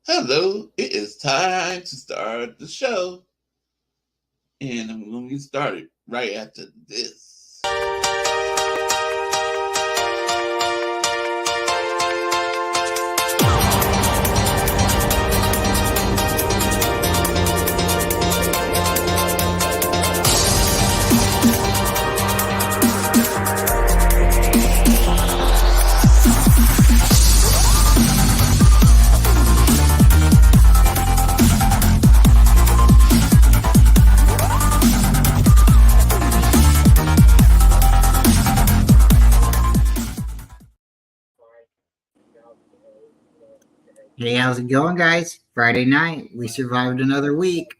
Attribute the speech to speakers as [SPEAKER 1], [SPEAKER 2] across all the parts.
[SPEAKER 1] Hello, it is time to start the show. And I'm going to get started right after this.
[SPEAKER 2] Hey, how's it going, guys? Friday night. We survived another week.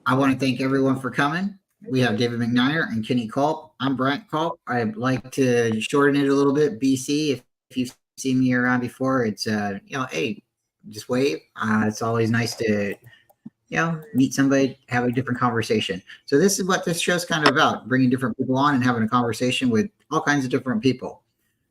[SPEAKER 2] I want to thank everyone for coming. We have David McNair and Kenny Culp. I'm Brent Culp. I'd like to shorten it a little bit. BC, if you've seen me around before, it's hey, just wave. It's always nice to meet somebody, have a different conversation. So this is what this show's kind of about: bringing different people on and having a conversation with all kinds of different people.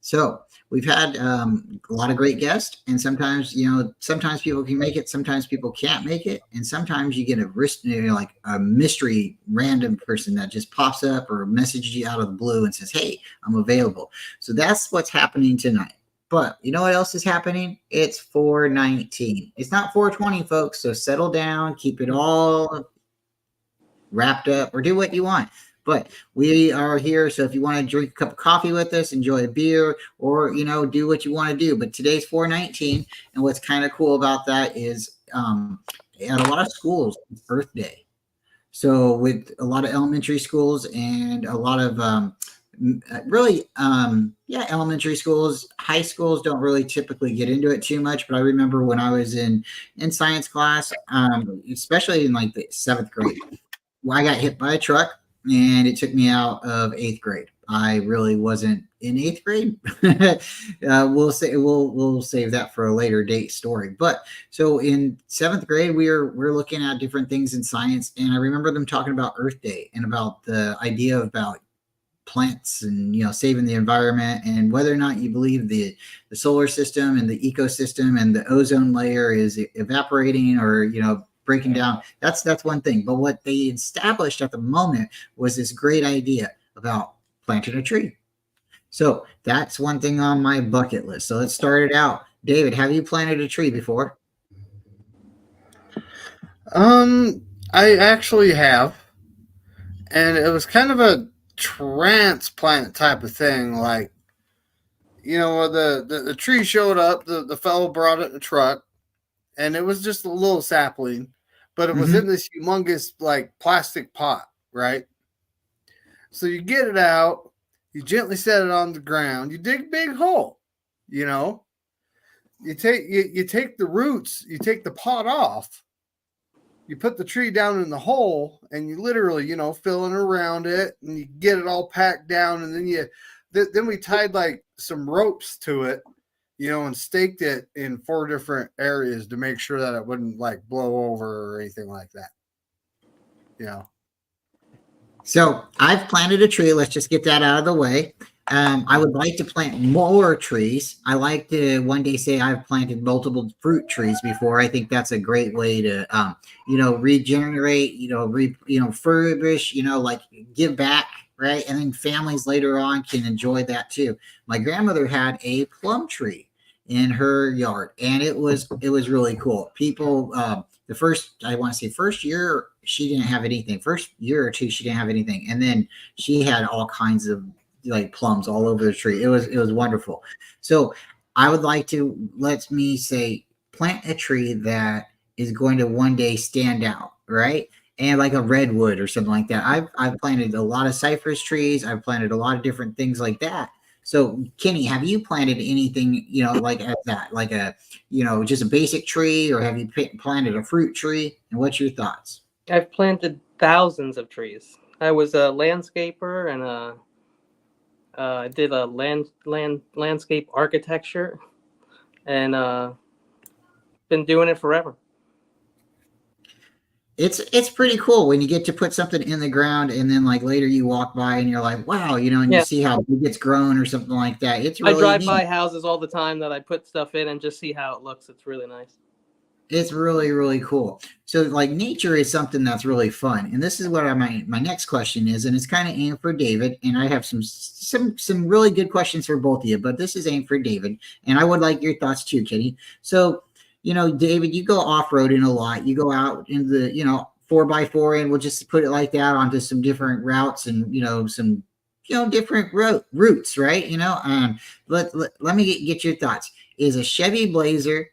[SPEAKER 2] So we've had a lot of great guests, and sometimes people can make it, sometimes people can't make it, and sometimes you get a risk, like a mystery random person that just pops up or messages you out of the blue and says, "Hey, I'm available." So that's what's happening tonight. But you know what else is happening? It's 419. It's not 420, folks. So settle down, keep it all wrapped up, or do what you want. But we are here, so if you want to drink a cup of coffee with us, enjoy a beer, or do what you want to do. But today's 419, and what's kind of cool about that is at a lot of schools, it's Earth Day. So with a lot of elementary schools and a lot of elementary schools, high schools don't really typically get into it too much. But I remember when I was in science class, especially in like the 7th grade, I got hit by a truck and it took me out of 8th grade. I really wasn't in 8th grade. We'll save that for a later date story. But so in 7th grade, we're looking at different things in science, and I remember them talking about Earth Day and about the idea about plants and saving the environment, and whether or not you believe the solar system and the ecosystem and the ozone layer is evaporating or breaking down. That's one thing. But what they established at the moment was this great idea about planting a tree. So that's one thing on my bucket list. So let's start it out. David, have you planted a tree before?
[SPEAKER 3] I actually have, and it was kind of a transplant type of thing. Like, the tree showed up, the fellow brought it in a truck, and it was just a little sapling, but it was in this humongous like plastic pot, right? So you get it out, you gently set it on the ground, you dig a big hole, you know, you take the roots, you take the pot off, you put the tree down in the hole, and you literally, fill in around it, and you get it all packed down, and then we tied like some ropes to it, and staked it in 4 different areas to make sure that it wouldn't like blow over or anything like that.
[SPEAKER 2] So I've planted a tree. Let's just get that out of the way. I would like to plant more trees. I like to one day say I've planted multiple fruit trees before. I think that's a great way to, regenerate, refurbish, like give back, right? And then families later on can enjoy that too. My grandmother had a plum tree in her yard, and it was really cool. People, first year she didn't have anything. First year or two she didn't have anything, and then she had all kinds of like plums all over the tree. It was wonderful. So I would like to, let me say, plant a tree that is going to one day stand out, right? And like a redwood or something like that. I've planted a lot of cypress trees. I've planted a lot of different things like that. So Kenny, have you planted anything, like as that, like a, just a basic tree, or have you planted a fruit tree? And what's your thoughts?
[SPEAKER 4] I've planted thousands of trees. I was a landscaper and I did a landscape architecture, and been doing it forever.
[SPEAKER 2] It's pretty cool when you get to put something in the ground and then like later you walk by and you're like, wow, you know, and
[SPEAKER 4] Yeah.
[SPEAKER 2] you see how big it's grown or something like that. It's
[SPEAKER 4] I
[SPEAKER 2] really
[SPEAKER 4] drive
[SPEAKER 2] neat.
[SPEAKER 4] by houses all the time that I put stuff in and just see how it looks. It's really nice.
[SPEAKER 2] It's really, really cool. So like nature is something that's really fun. And this is what my next question is, and it's kind of aimed for David. And I have some really good questions for both of you, but this is aimed for David. And I would like your thoughts too, Kitty. So, you know, David, you go off-roading a lot. You go out in the, you know, 4x4, and we'll just put it like that, onto some different routes and, you know, some, you know, different routes, right? You know, let me get your thoughts. Is a Chevy Blazer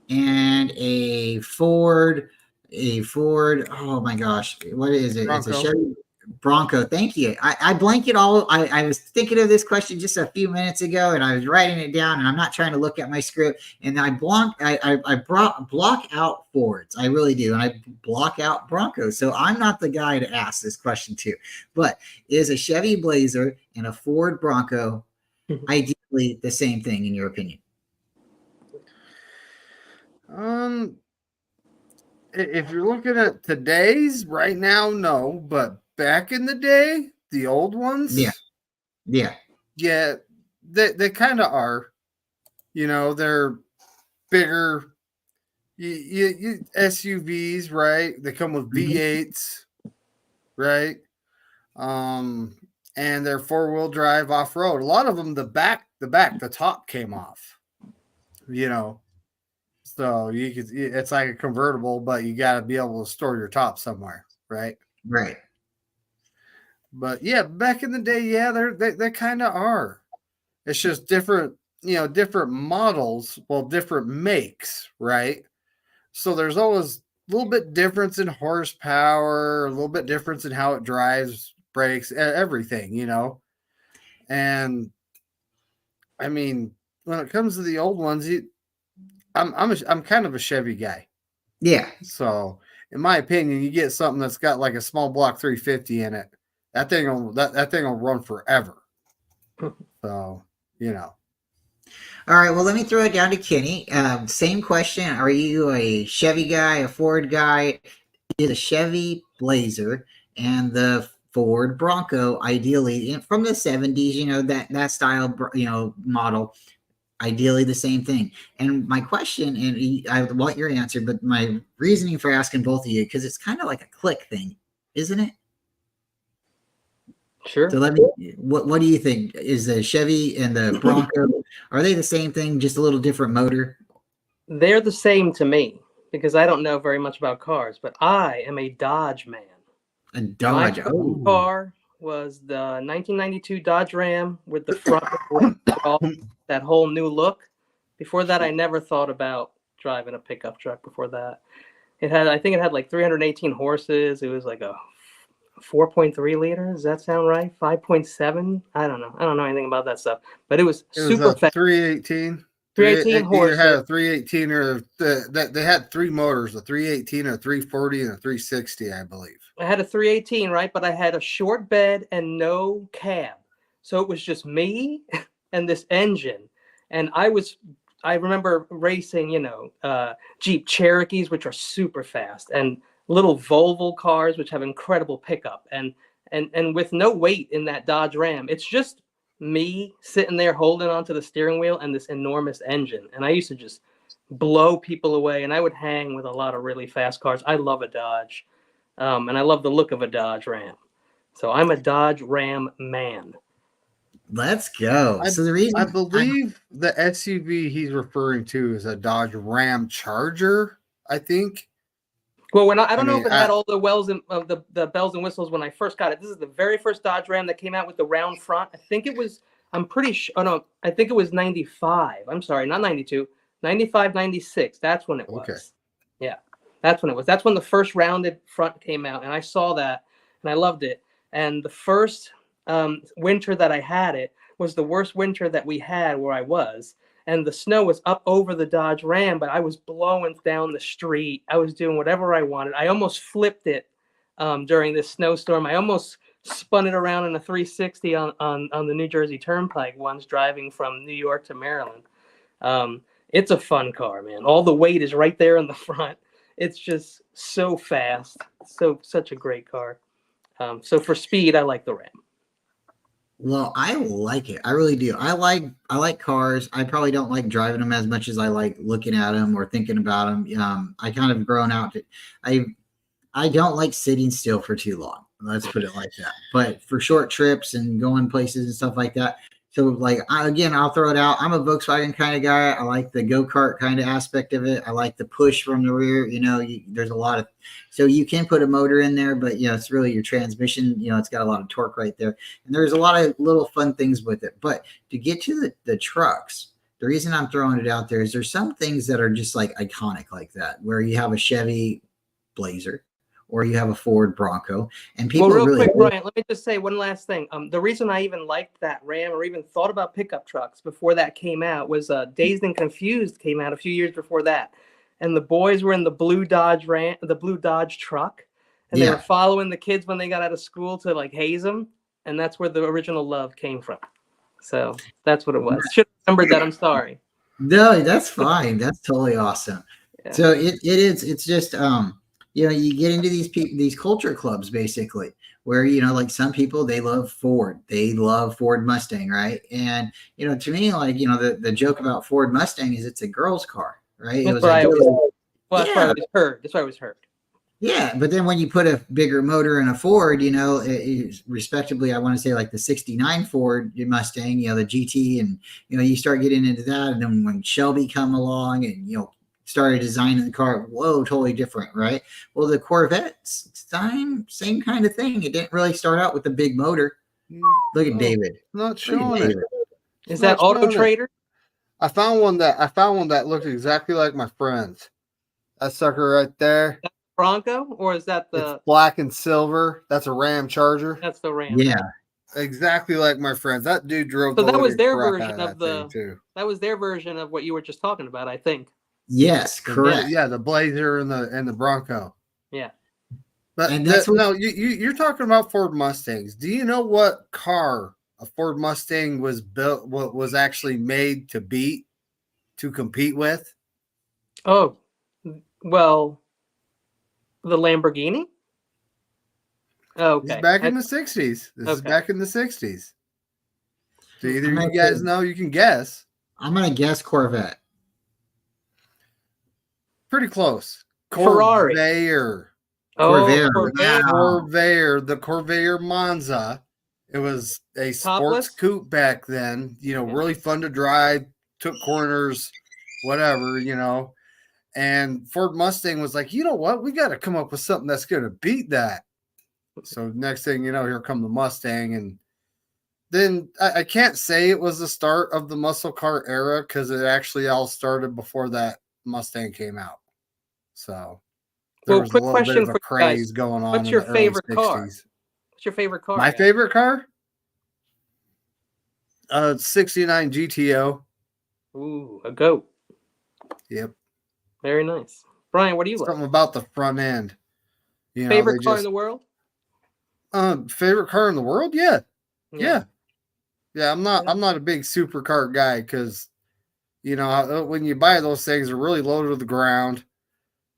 [SPEAKER 2] and a Ford, oh my gosh, what is it?
[SPEAKER 3] Bronco.
[SPEAKER 2] It's a Chevy Bronco. Thank you. I blank it all. I was thinking of this question just a few minutes ago, and I was writing it down, and I'm not trying to look at my script, and I block out Fords. I really do. And I block out Broncos. So I'm not the guy to ask this question to, but is a Chevy Blazer and a Ford Bronco ideally the same thing in your opinion?
[SPEAKER 3] If you're looking at today's right now, no, but back in the day, the old ones,
[SPEAKER 2] yeah,
[SPEAKER 3] they kind of are. You know, they're bigger. You SUVs, right? They come with V8s, right? And they're 4-wheel drive off road. A lot of them, the top came off. You know. So it's like a convertible, but you got to be able to store your top somewhere, right?
[SPEAKER 2] Right.
[SPEAKER 3] But yeah, back in the day, yeah, they kind of are. It's just different, you know, different models, well, different makes, right? So there's always a little bit difference in horsepower, a little bit difference in how it drives, brakes, everything, you know. And I mean, when it comes to the old ones, I'm kind of a Chevy guy.
[SPEAKER 2] Yeah.
[SPEAKER 3] So, in my opinion, you get something that's got like a small block 350 in it. That thing will run forever. So, you know.
[SPEAKER 2] All right. Well, let me throw it down to Kenny. Same question. Are you a Chevy guy, a Ford guy? Is a Chevy Blazer and the Ford Bronco, ideally from the 70s, you know, that style, you know, model, ideally the same thing. And my question, and I want your answer, but my reasoning for asking both of you, because it's kind of like a click thing, isn't it?
[SPEAKER 4] Sure.
[SPEAKER 2] So what do you think? Is the Chevy and the Bronco, are they the same thing, just a little different motor?
[SPEAKER 4] They're the same to me because I don't know very much about cars, but I am a Dodge man.
[SPEAKER 2] A Dodge.
[SPEAKER 4] My first car was the 1992 Dodge Ram with the front that whole new look. Before that, I never thought about driving a pickup truck. Before that, I think it had like 318 horses. It was like a 4.3 liter. Does that sound right? 5.7. I don't know anything about that stuff, but it was super fast.
[SPEAKER 3] 318.
[SPEAKER 4] 318 horses.
[SPEAKER 3] Either had a 318 or they had three motors: a 318, a 340, and a 360, I believe.
[SPEAKER 4] I had a 318, right? But I had a short bed and no cab, so it was just me and this engine. And I remember racing, you know, Jeep Cherokees, which are super fast, and little Volvo cars, which have incredible pickup, and with no weight in that Dodge Ram. It's just me sitting there holding onto the steering wheel and this enormous engine. And I used to just blow people away, and I would hang with a lot of really fast cars. I love a Dodge, and I love the look of a Dodge Ram. So I'm a Dodge Ram man.
[SPEAKER 2] Let's go. So the reason
[SPEAKER 3] I believe the SUV he's referring to is a Dodge Ram Charger, I think.
[SPEAKER 4] Well, I don't know if it had all the the bells and whistles when I first got it. This is the very first Dodge Ram that came out with the round front. I think it was, I'm pretty sure, oh no, I think it was 95. I'm sorry, not 92, 95, 96. That's when it was. Okay. Yeah, that's when it was. That's when the first rounded front came out, and I saw that, and I loved it. And the first winter that I had it was the worst winter that we had where I was. And the snow was up over the Dodge Ram, but I was blowing down the street. I was doing whatever I wanted. I almost flipped it during this snowstorm. I almost spun it around in a 360 on the New Jersey Turnpike once, driving from New York to Maryland. It's a fun car, man. All the weight is right there in the front. It's just so fast. Such a great car. So for speed, I like the Ram.
[SPEAKER 2] Well, I like it. I really do. I like cars. I probably don't like driving them as much as I like looking at them or thinking about them. I kind of grown out. I don't like sitting still for too long. Let's put it like that. But for short trips and going places and stuff like that. So like I'll throw it out. I'm a Volkswagen kind of guy. I like the go-kart kind of aspect of it. I like the push from the rear. There's a lot of, so you can put a motor in there, but it's really your transmission. It's got a lot of torque right there, and there's a lot of little fun things with it. But to get to the trucks, the reason I'm throwing it out there is there's some things that are just like iconic like that, where you have a Chevy Blazer or you have a Ford Bronco, and people
[SPEAKER 4] real
[SPEAKER 2] really
[SPEAKER 4] quick, Brian, let me just say one last thing. The reason I even liked that Ram or even thought about pickup trucks before that came out was Dazed and Confused came out a few years before that, and the boys were in the blue Dodge truck, and they were following the kids when they got out of school to like haze them, and that's where the original love came from. So that's what it was. Should have remembered that. I'm sorry.
[SPEAKER 2] No, that's fine. That's totally awesome. Yeah. So it is. It's just you get into these culture clubs basically where, like some people, they love Ford Mustang. Right. And, to me, like, the joke about Ford Mustang is it's a girl's car, right?
[SPEAKER 4] That's why I was heard.
[SPEAKER 2] Yeah. But then when you put a bigger motor in a Ford, respectively, I want to say like the 69 Ford Mustang, the GT, and, you start getting into that. And then when Shelby come along and, started designing the car, whoa, totally different, right? Well, the Corvette, same kind of thing. It didn't really start out with the big motor. Look at David.
[SPEAKER 3] Not showing it.
[SPEAKER 4] Is that Auto Trader?
[SPEAKER 3] I found one that looked exactly like my friend's. That sucker right there.
[SPEAKER 4] That's Bronco, or is that
[SPEAKER 3] it's black and silver? That's a Ram Charger.
[SPEAKER 4] That's the Ram.
[SPEAKER 2] Yeah.
[SPEAKER 3] Exactly like my friends. That dude drove.
[SPEAKER 4] So that was their version of that was their version of what you were just talking about, I think.
[SPEAKER 2] Yes, correct.
[SPEAKER 3] Yeah, the Blazer and the Bronco.
[SPEAKER 4] Yeah,
[SPEAKER 3] but you're talking about Ford Mustangs. Do you know what car a Ford Mustang was built? What was actually made to compete with?
[SPEAKER 4] Oh, well, the Lamborghini. Oh, okay.
[SPEAKER 3] It's back in the 60s. This is back in the 60s. So either you guys know, you can guess.
[SPEAKER 2] I'm gonna guess Corvette.
[SPEAKER 3] Pretty close.
[SPEAKER 4] Ferrari.
[SPEAKER 3] Corvair.
[SPEAKER 2] Corvair.
[SPEAKER 3] The Corvair Monza. It was a sports coupe back then. Really fun to drive. Took corners, whatever. And Ford Mustang was like, you know what? We got to come up with something that's going to beat that. So next thing you know, here come the Mustang, and then I can't say it was the start of the muscle car era because it actually all started before that Mustang came out. So there was a little bit of a craze going on.
[SPEAKER 4] What's your favorite car? What's your favorite car?
[SPEAKER 3] My favorite car? 69 GTO.
[SPEAKER 4] Ooh, a goat.
[SPEAKER 3] Yep.
[SPEAKER 4] Very nice. Brian, what do you like?
[SPEAKER 3] Something about the front end.
[SPEAKER 4] Favorite car in the world?
[SPEAKER 3] Favorite car in the world? Yeah. I'm not a big supercar guy because when you buy those things, they're really low to the ground.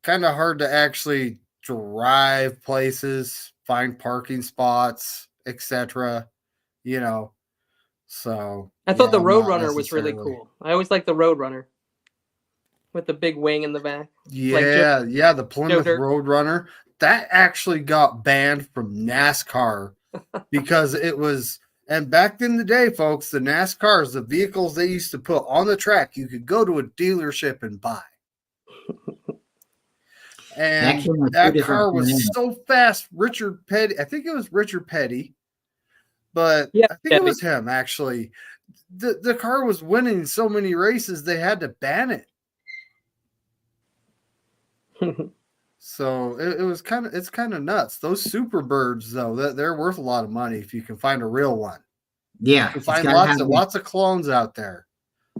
[SPEAKER 3] Kind of hard to actually drive places, find parking spots, etc. So
[SPEAKER 4] I thought the Roadrunner was really cool. I always liked the Roadrunner with the big wing in the back.
[SPEAKER 3] Yeah, the Plymouth Roadrunner. That actually got banned from NASCAR because it was. And back in the day, folks, the NASCARs, the vehicles they used to put on the track, you could go to a dealership and buy. And that car was so fast. Richard Petty, I think it was Richard Petty, but I think it was him, actually. The car was winning so many races, they had to ban it. So it's kind of nuts. Those Superbirds, though, they're worth a lot of money if you can find a real one.
[SPEAKER 2] Yeah,
[SPEAKER 3] you can find lots of clones out there,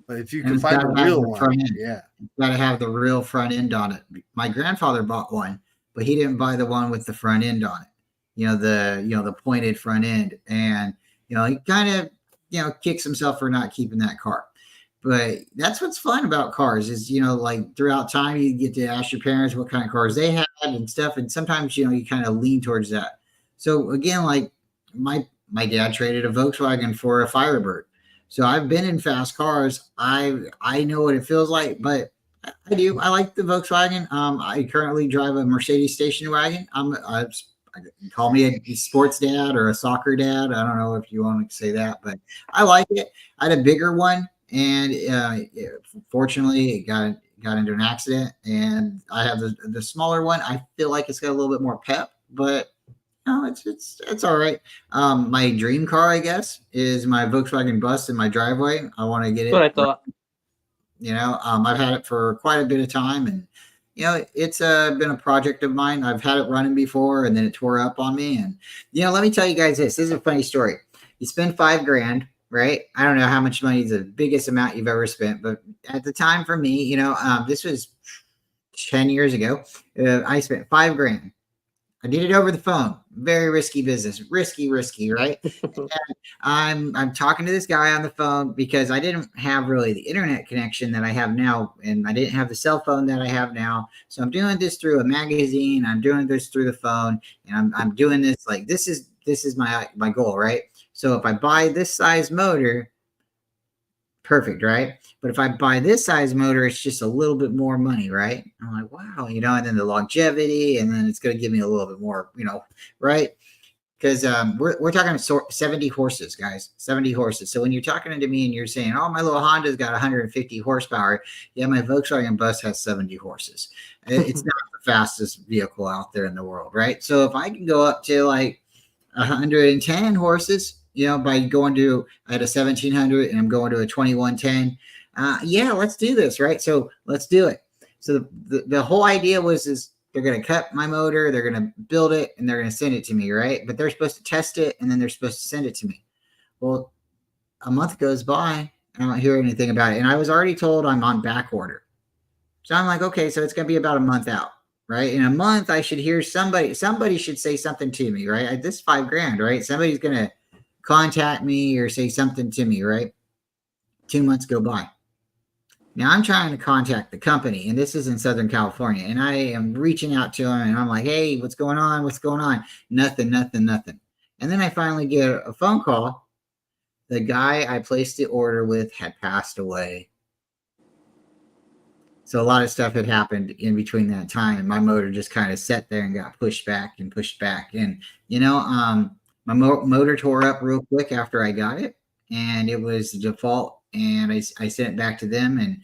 [SPEAKER 3] but if you can find a real one, it's
[SPEAKER 2] got to have the real front end on it. My grandfather bought one, but he didn't buy the one with the front end on it. The pointed front end, and he kind of kicks himself for not keeping that car. But that's what's fun about cars is, like throughout time, you get to ask your parents what kind of cars they had and stuff. And sometimes, you kind of lean towards that. So again, like my dad traded a Volkswagen for a Firebird. So I've been in fast cars. I know what it feels like, but I do. I like the Volkswagen. I currently drive a Mercedes station wagon. Call me a sports dad or a soccer dad. I don't know if you want to say that, but I like it. I had a bigger one, and fortunately, it got into an accident. And I have the smaller one. I feel like it's got a little bit more pep, but no, it's all right. My dream car, I guess, is my Volkswagen Bus in my driveway. I want to get it.
[SPEAKER 4] That's what I thought.
[SPEAKER 2] I've had it for quite a bit of time, and it's been a project of mine. I've had it running before, and then it tore up on me. And let me tell you guys this. This is a funny story. You spend $5,000, right? I don't know how much money is the biggest amount you've ever spent, but at the time for me, this was 10 years ago. I spent $5,000. I did it over the phone. Very risky business. Risky, right? And I'm talking to this guy on the phone because I didn't have really the internet connection that I have now, and I didn't have the cell phone that I have now. So I'm doing this through a magazine. I'm doing this through the phone, and I'm doing this like this is my goal, right? So if I buy this size motor, perfect, right? But if I buy this size motor, it's just a little bit more money, right? I'm like, wow, and then the longevity, and then it's going to give me a little bit more, right? Because we're talking 70 horses, guys, 70 horses. So when you're talking to me and you're saying, oh, my little Honda's got 150 horsepower. Yeah, my Volkswagen Bus has 70 horses. It's not the fastest vehicle out there in the world, right? So if I can go up to like 110 horses, by going to, I had a 1700 and I'm going to a 2110. Yeah, let's do this, right? So let's do it. So the whole idea is they're going to cut my motor, they're going to build it, and they're going to send it to me, right? But they're supposed to test it, and then they're supposed to send it to me. Well, a month goes by, and I don't hear anything about it. And I was already told I'm on back order. So I'm like, okay, so it's going to be about a month out, right? In a month, I should hear somebody should say something to me, right? This is $5,000, right? Somebody's going to contact me or say something to me, right? 2 months go by. Now I'm trying to contact the company, and this is in Southern California, and I am reaching out to them, and I'm like, hey, what's going on? Nothing. And then I finally get a phone call. The guy I placed the order with had passed away. So a lot of stuff had happened in between that time. My motor just kind of sat there and got pushed back. And, my motor tore up real quick after I got it, and it was the default. And I sent it back to them, and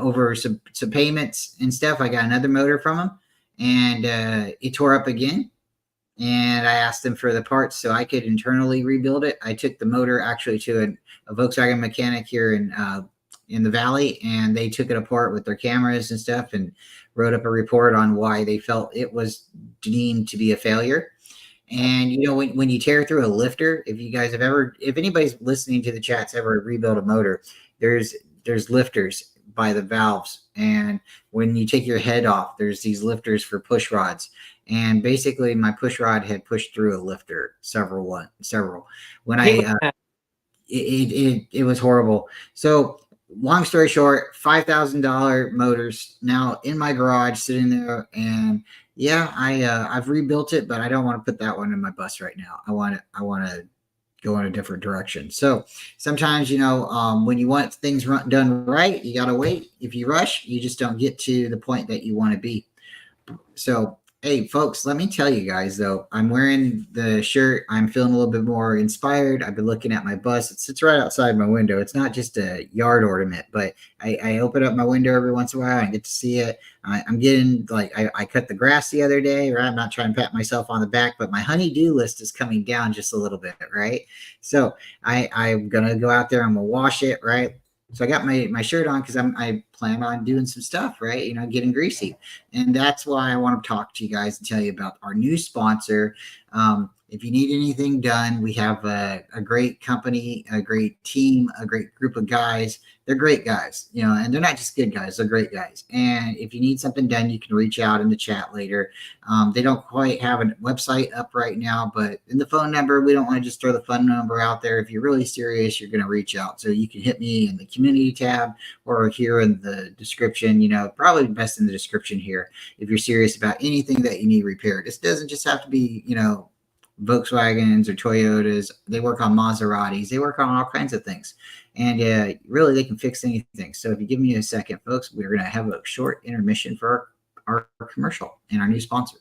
[SPEAKER 2] over some payments and stuff, I got another motor from them, and it tore up again. And I asked them for the parts so I could internally rebuild it. I took the motor actually to a Volkswagen mechanic here in the Valley, and they took it apart with their cameras and stuff and wrote up a report on why they felt it was deemed to be a failure. And when you tear through a lifter, if anybody's listening to the chats ever rebuild a motor, there's lifters by the valves, and when you take your head off, there's these lifters for push rods. And basically, my push rod had pushed through a lifter several. When it was horrible. So long story short, $5,000 motors now in my garage sitting there, and yeah, I've rebuilt it, but I don't want to put that one in my bus right now. I want to go in a different direction. So sometimes, when you want things done right, you got to wait. If you rush, you just don't get to the point that you want to be. So, hey, folks, let me tell you guys, though, I'm wearing the shirt. I'm feeling a little bit more inspired. I've been looking at my bus. It sits right outside my window. It's not just a yard ornament, but I open up my window every once in a while. I get to see it. I'm getting, I cut the grass the other day, right? I'm not trying to pat myself on the back, but my honey-do list is coming down just a little bit, right? So I'm going to go out there. I'm going to wash it, right? So I got my shirt on because I plan on doing some stuff, right? Getting greasy. And that's why I want to talk to you guys and tell you about our new sponsor. If you need anything done, we have a great company, a great team, a great group of guys. They're great guys, and they're not just good guys, they're great guys. And if you need something done, you can reach out in the chat later. They don't quite have a website up right now, but in the phone number, we don't want to just throw the phone number out there. If you're really serious, you're going to reach out. So you can hit me in the community tab or here in the description, probably best in the description here if you're serious about anything that you need repaired. This doesn't just have to be, Volkswagens or Toyotas. They work on Maseratis. They work on all kinds of things. And really, they can fix anything. So if you give me a second, folks, we're going to have a short intermission for our commercial and our new sponsor.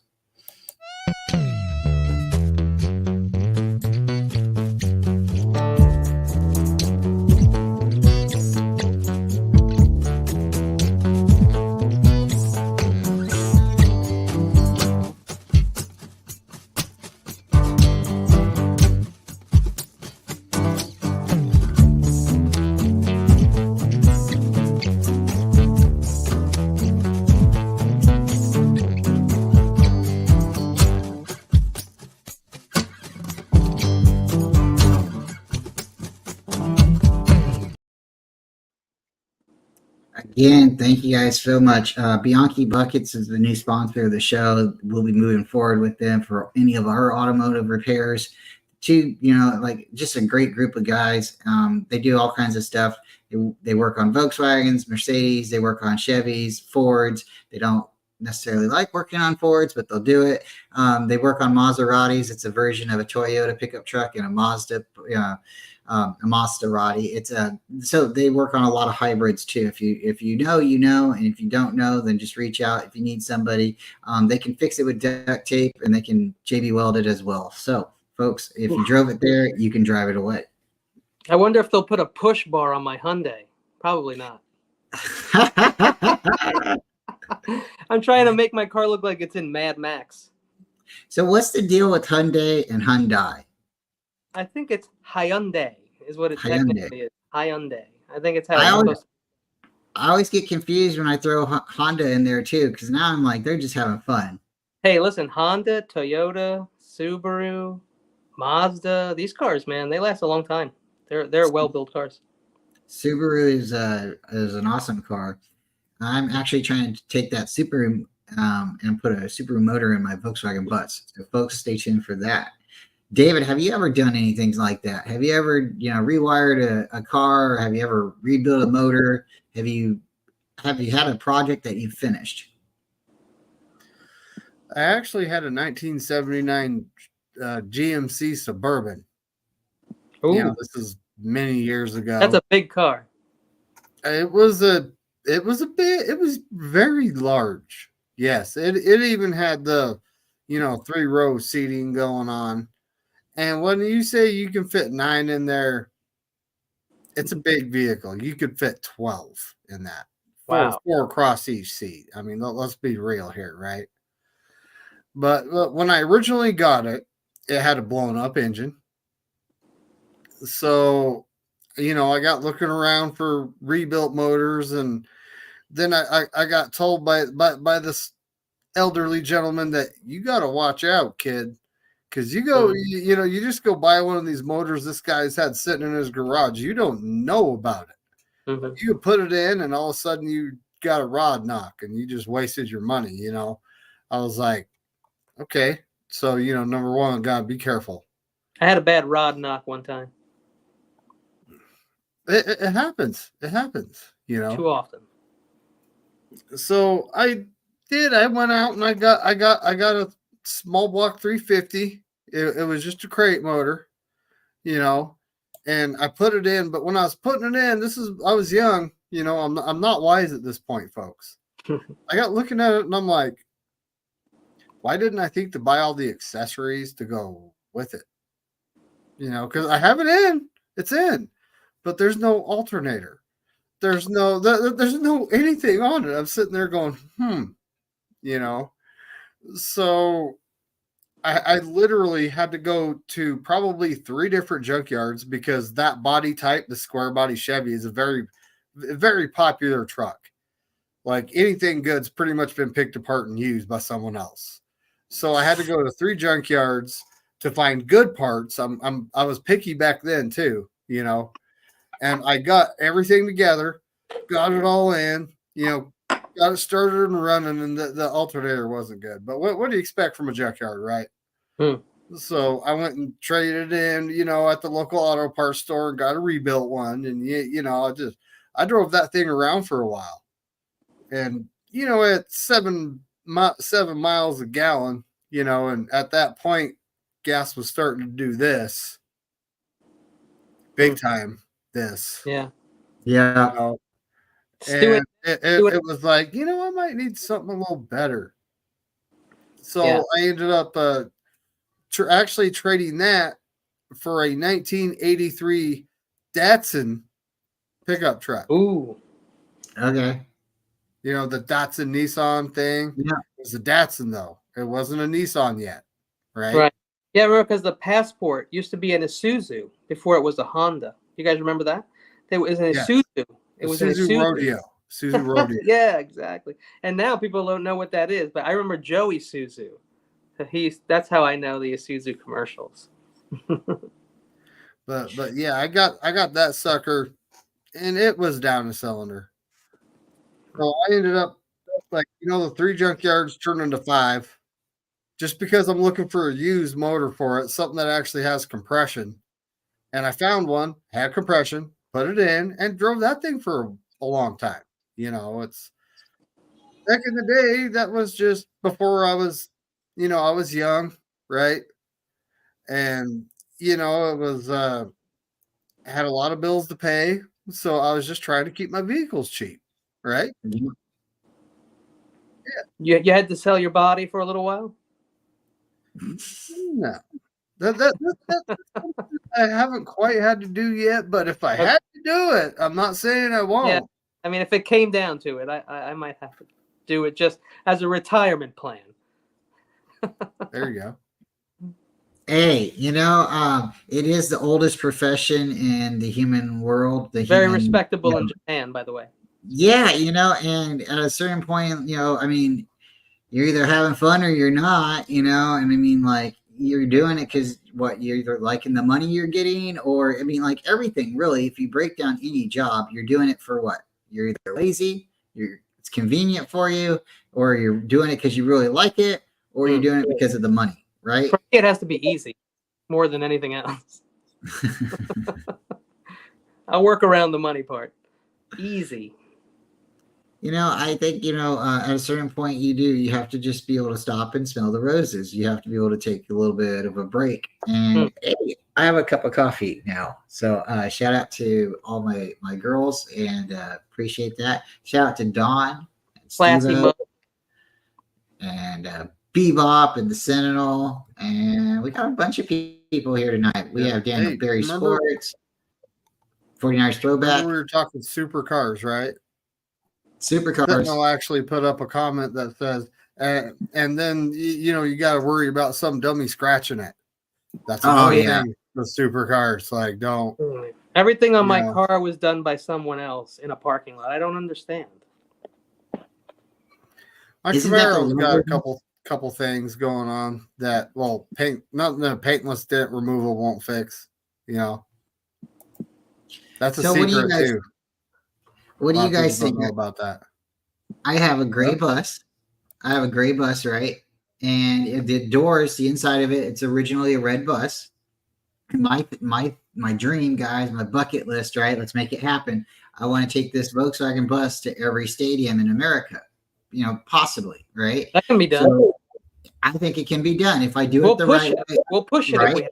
[SPEAKER 2] Again, thank you guys so much. Bianchi Buckets is the new sponsor of the show. We'll be moving forward with them for any of our automotive repairs. Just a great group of guys. They do all kinds of stuff. They work on Volkswagens, Mercedes. They work on Chevys, Fords. They don't necessarily like working on Fords, but they'll do it. They work on Maseratis. It's a version of a Toyota pickup truck and a Mazda. A Maserati. So they work on a lot of hybrids too. If you know, and if you don't know, then just reach out. If you need somebody, they can fix it with duct tape and they can JB weld it as well. So, folks, if you drove it there, you can drive it away.
[SPEAKER 4] I wonder if they'll put a push bar on my Hyundai. Probably not. I'm trying to make my car look like it's in Mad Max.
[SPEAKER 2] So, what's the deal with Hyundai and Hyundai?
[SPEAKER 4] I think it's Hyundai is what it technically is. Hyundai. I think it's how
[SPEAKER 2] I always get confused when I throw Honda in there too, because now I'm like, they're just having fun.
[SPEAKER 4] Hey, listen, Honda, Toyota, Subaru, Mazda, these cars, man, they last a long time. They're well-built cars.
[SPEAKER 2] Subaru is an awesome car. I'm actually trying to take that Subaru and put a Subaru motor in my Volkswagen Bus. So folks, stay tuned for that. David, have you ever done anything like that? Have you ever, rewired a car? Or have you ever rebuilt a motor? Have you had a project that you finished?
[SPEAKER 3] I actually had a 1979 GMC Suburban.
[SPEAKER 4] Ooh.
[SPEAKER 3] This is many years ago.
[SPEAKER 4] That's a big car.
[SPEAKER 3] It was very large. Yes, it even had the 3-row seating going on. And when you say you can fit 9 in there, it's a big vehicle. You could fit 12 in that.
[SPEAKER 4] Wow.
[SPEAKER 3] 4 across each seat. I mean, let's be real here, right? But when I originally got it, it had a blown up engine. So, I got looking around for rebuilt motors, and then I got told by this elderly gentleman that you got to watch out, kid. Because you go, you just go buy one of these motors this guy's had sitting in his garage. You don't know about it.
[SPEAKER 4] Mm-hmm.
[SPEAKER 3] You put it in, and all of a sudden you got a rod knock, and you just wasted your money. I was like, okay. So number one, God, be careful.
[SPEAKER 4] I had a bad rod knock one time.
[SPEAKER 3] It happens. It happens.
[SPEAKER 4] Too often.
[SPEAKER 3] So I did. I went out and I got a small block 350. It was just a crate motor, and I put it in. But when I was putting it in, I was young, I'm not wise at this point, folks. I got looking at it and I'm like, why didn't I think to buy all the accessories to go with it? Because I have it in, it's in, but there's no alternator. There's no anything on it. I'm sitting there going, So I literally had to go to probably 3 different junkyards because that body type, the square body Chevy, is a very, very popular truck. Like anything good's pretty much been picked apart and used by someone else. So I had to go to 3 junkyards, to find good parts. I was picky back then too, you know, and I got everything together, got it all in, you know, got it started and running, and the alternator wasn't good. But what do you expect from a junkyard, right? So I went and traded in, you know, at the local auto parts store and got a rebuilt one. And, you know, I drove that thing around for a while. And, you know, at 7 miles a gallon, you know, and at that point, gas was starting to do this big time. This.
[SPEAKER 4] Yeah.
[SPEAKER 2] Yeah.
[SPEAKER 3] You know?
[SPEAKER 4] And
[SPEAKER 3] it was like, you know, I might need something a little better. So I ended up actually trading that for a 1983 Datsun pickup truck.
[SPEAKER 4] Ooh.
[SPEAKER 2] Okay.
[SPEAKER 3] You know, the Datsun Nissan thing.
[SPEAKER 2] Yeah.
[SPEAKER 3] It was a Datsun, though. It wasn't a Nissan yet. Right.
[SPEAKER 4] Right. Yeah, I remember because the Passport used to be an Isuzu before it was a Honda. You guys remember that? It was an Isuzu. It was an Isuzu
[SPEAKER 3] Rodeo. Isuzu Rodeo.
[SPEAKER 4] Yeah, exactly. And now people don't know what that is, but I remember Joey Isuzu. That's how I know the Isuzu commercials.
[SPEAKER 3] but yeah, I got that sucker, and it was down a cylinder. So I ended up, like, you know, the 3 junkyards turned into 5, just because I'm looking for a used motor for it, something that actually has compression. And I found one, had compression, put it in, and drove that thing for a long time. You know, it's back in the day, that was just before I was, you know, I was young, right? And, you know, it was, had a lot of bills to pay. So I was just trying to keep my vehicles cheap, right?
[SPEAKER 2] Mhm.
[SPEAKER 4] You had to sell your body for a little while?
[SPEAKER 3] No. That I haven't quite had to do yet, but if I had to do it, I'm not saying I won't.
[SPEAKER 4] Yeah. I mean, if it came down to it, I might have to do it just as a retirement plan.
[SPEAKER 3] There you go.
[SPEAKER 2] Hey, you know, it is the oldest profession in the human world.
[SPEAKER 4] Very respectable in Japan, by the way.
[SPEAKER 2] Yeah, you know, and at a certain point, you know, I mean, you're either having fun or you're not, you know, and I mean, like, you're doing it because you're either liking the money you're getting, or I mean, like, everything really. If you break down any job, you're doing it for what? You're either lazy, it's convenient for you, or you're doing it because you really like it, or you're doing it because of the money, right?
[SPEAKER 4] For me, it has to be easy more than anything else. I'll work around the money part. Easy.
[SPEAKER 2] You know, I think, you know, at a certain point you have to just be able to stop and smell the roses. You have to be able to take a little bit of a break. And hey, I have a cup of coffee now. So shout out to all my girls, and appreciate that. Shout out to Dawn,
[SPEAKER 4] Classy
[SPEAKER 2] and Bebop and the Sentinel. And we got a bunch of people here tonight. We have Daniel Berry Sports, 49ers Throwback.
[SPEAKER 3] We were talking supercars, right?
[SPEAKER 2] Supercars.
[SPEAKER 3] Sentinel actually put up a comment that says, and then, you know, you got to worry about some dummy scratching it. That's another thing with supercars. Like, don't.
[SPEAKER 4] Everything on my car was done by someone else in a parking lot. I don't understand.
[SPEAKER 3] My Camaro's got a couple things going on that, well, nothing that a paintless dent removal won't fix. You know, that's a secret too.
[SPEAKER 2] What do you guys think
[SPEAKER 3] about that?
[SPEAKER 2] I have a gray bus. Right? And the doors, the inside of it, it's originally a red bus. My dream, guys, my bucket list, right? Let's make it happen. I want to take this Volkswagen bus to every stadium in America. You know, possibly, right?
[SPEAKER 4] That can be done.
[SPEAKER 2] So I think it can be done if I do it the right way.
[SPEAKER 4] We'll push it.
[SPEAKER 2] Right?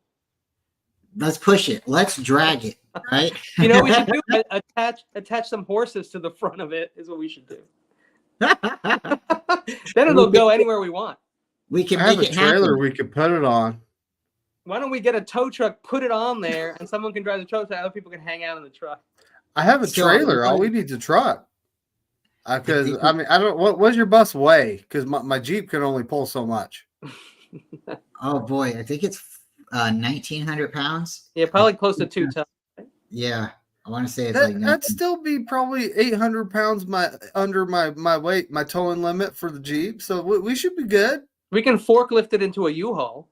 [SPEAKER 2] Let's push it. Let's drag it. Right?
[SPEAKER 4] You know, we should do attach some horses to the front of it. Is what we should do. Then it'll go anywhere we want.
[SPEAKER 2] We can make it
[SPEAKER 3] trailer
[SPEAKER 2] happen.
[SPEAKER 3] We could put it on.
[SPEAKER 4] Why don't we get a tow truck, put it on there, and someone can drive the tow truck, other people can hang out in the truck.
[SPEAKER 3] I have a trailer. All we need is a truck. Because I mean, I don't. What does your bus weigh? Because my Jeep can only pull so much.
[SPEAKER 2] Oh boy, I think it's 1,900 pounds.
[SPEAKER 4] Yeah, probably close to 2 tons.
[SPEAKER 2] Yeah, I want to say it's
[SPEAKER 3] that'd still be probably 800 pounds under my weight, my towing limit for the Jeep. So we should be good.
[SPEAKER 4] We can forklift it into a U-Haul.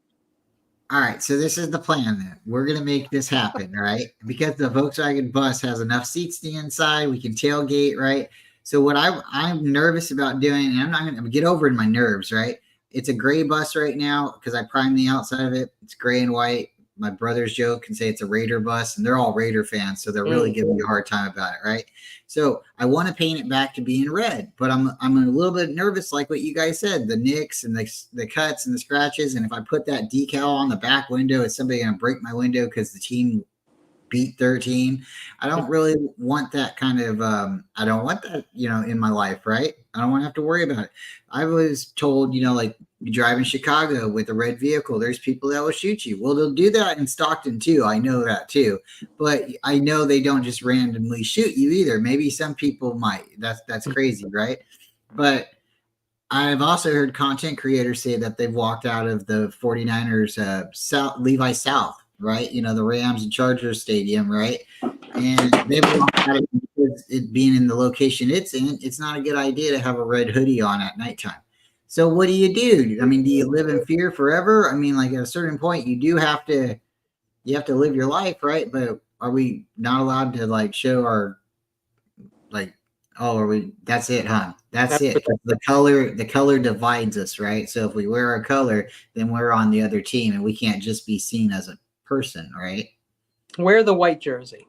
[SPEAKER 2] All right, so this is the plan then. We're gonna make this happen, right? Because the Volkswagen bus has enough seats to the inside, we can tailgate, right? So what I'm nervous about doing, and I'm not gonna get over in my nerves, right? It's a gray bus right now because I primed the outside of it. It's gray and white. My brothers joke and say it's a Raider bus, and they're all Raider fans, so they're really giving me a hard time about it, right? So I want to paint it back to being red, but I'm a little bit nervous, like what you guys said, the nicks and the cuts and the scratches. And if I put that decal on the back window, is somebody gonna break my window because the team beat 13? I don't really want that kind of I don't want that, in my life, right? I don't want to have to worry about it. I was told, like, you drive in Chicago with a red vehicle, there's people that will shoot you. Well, they'll do that in Stockton too. I know that too. But I know they don't just randomly shoot you either. Maybe some people might. That's crazy, right? But I've also heard content creators say that they've walked out of the 49ers South, Levi South, right? The Rams and Chargers stadium, right? And they've walked out of it because it being in the location it's in, it's not a good idea to have a red hoodie on at nighttime. So what do you do? I mean, do you live in fear forever? I mean, like, at a certain point, you have to live your life, right? But are we not allowed to, like, show our, like, oh, are we? That's it, huh? That's it. The color divides us, right? So if we wear a color, then we're on the other team, and we can't just be seen as a person, right?
[SPEAKER 4] Wear the white jersey.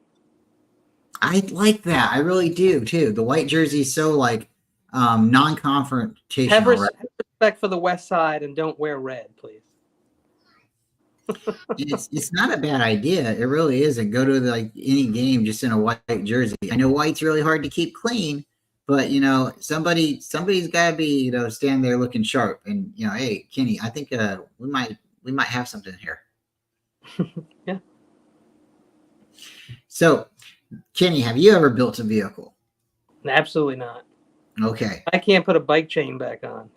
[SPEAKER 2] I like that. I really do too. The white jersey is so, like, non-confrontational.
[SPEAKER 4] Have respect for the West Side and don't wear red, please.
[SPEAKER 2] It's not a bad idea. It really isn't. Go to like any game just in a white jersey. I know white's really hard to keep clean, but somebody's got to be stand there looking sharp. And hey, Kenny, I think we might have something here.
[SPEAKER 4] Yeah.
[SPEAKER 2] So, Kenny, have you ever built a vehicle?
[SPEAKER 4] Absolutely not.
[SPEAKER 2] Okay.
[SPEAKER 4] I can't put a bike chain back on.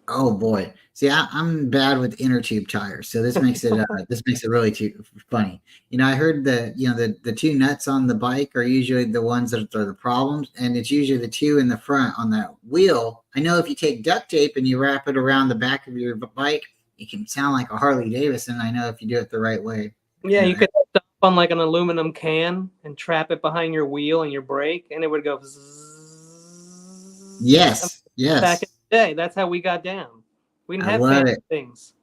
[SPEAKER 2] Oh boy. See, I'm bad with inner tube tires, so this makes it really too funny. I heard that the two nuts on the bike are usually the ones that are the problems, and it's usually the two in the front on that wheel. I know if you take duct tape and you wrap it around the back of your bike, it can sound like a Harley Davidson. I know if you do it the right way.
[SPEAKER 4] Yeah, you could stop on like an aluminum can and trap it behind your wheel and your brake, and it would go. Zzz.
[SPEAKER 2] Yes.
[SPEAKER 4] Back in the day, that's how we got down. We didn't have fancy things.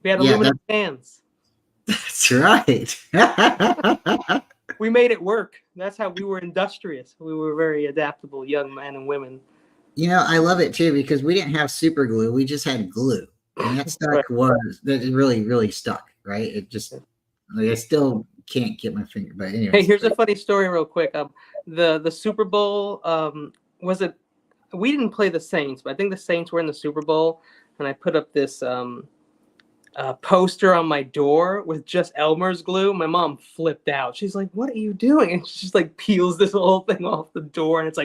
[SPEAKER 4] We had aluminum cans.
[SPEAKER 2] That's right.
[SPEAKER 4] We made it work. That's how we were industrious. We were very adaptable young men and women.
[SPEAKER 2] I love it too because we didn't have super glue. We just had glue. And that stuck that really, really stuck, right? It just, I still can't get my finger, but anyway.
[SPEAKER 4] Hey, here's a funny story real quick. The Super Bowl, was it, we didn't play the Saints, but I think the Saints were in the Super Bowl, and I put up this poster on my door with just Elmer's glue. My mom flipped out. She's like, "What are you doing?" And she just like peels this whole thing off the door, and it's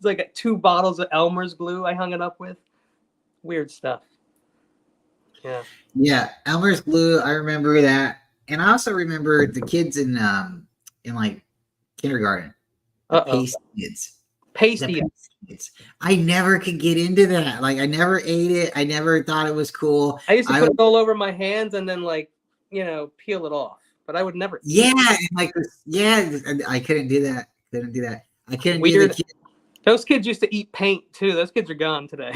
[SPEAKER 4] like 2 bottles of Elmer's glue I hung it up with. Weird stuff. Yeah.
[SPEAKER 2] Yeah, Elmer's glue. I remember that, and I also remember the kids in like kindergarten. Pasty kids.
[SPEAKER 4] Pasty.
[SPEAKER 2] I never could get into that. Like, I never ate it. I never thought it was cool.
[SPEAKER 4] I used to put it all over my hands and then peel it off. But I would never.
[SPEAKER 2] Yeah, I couldn't do that. I couldn't
[SPEAKER 4] Weird.
[SPEAKER 2] do the kid.
[SPEAKER 4] Those kids used to eat paint too. Those kids are gone today.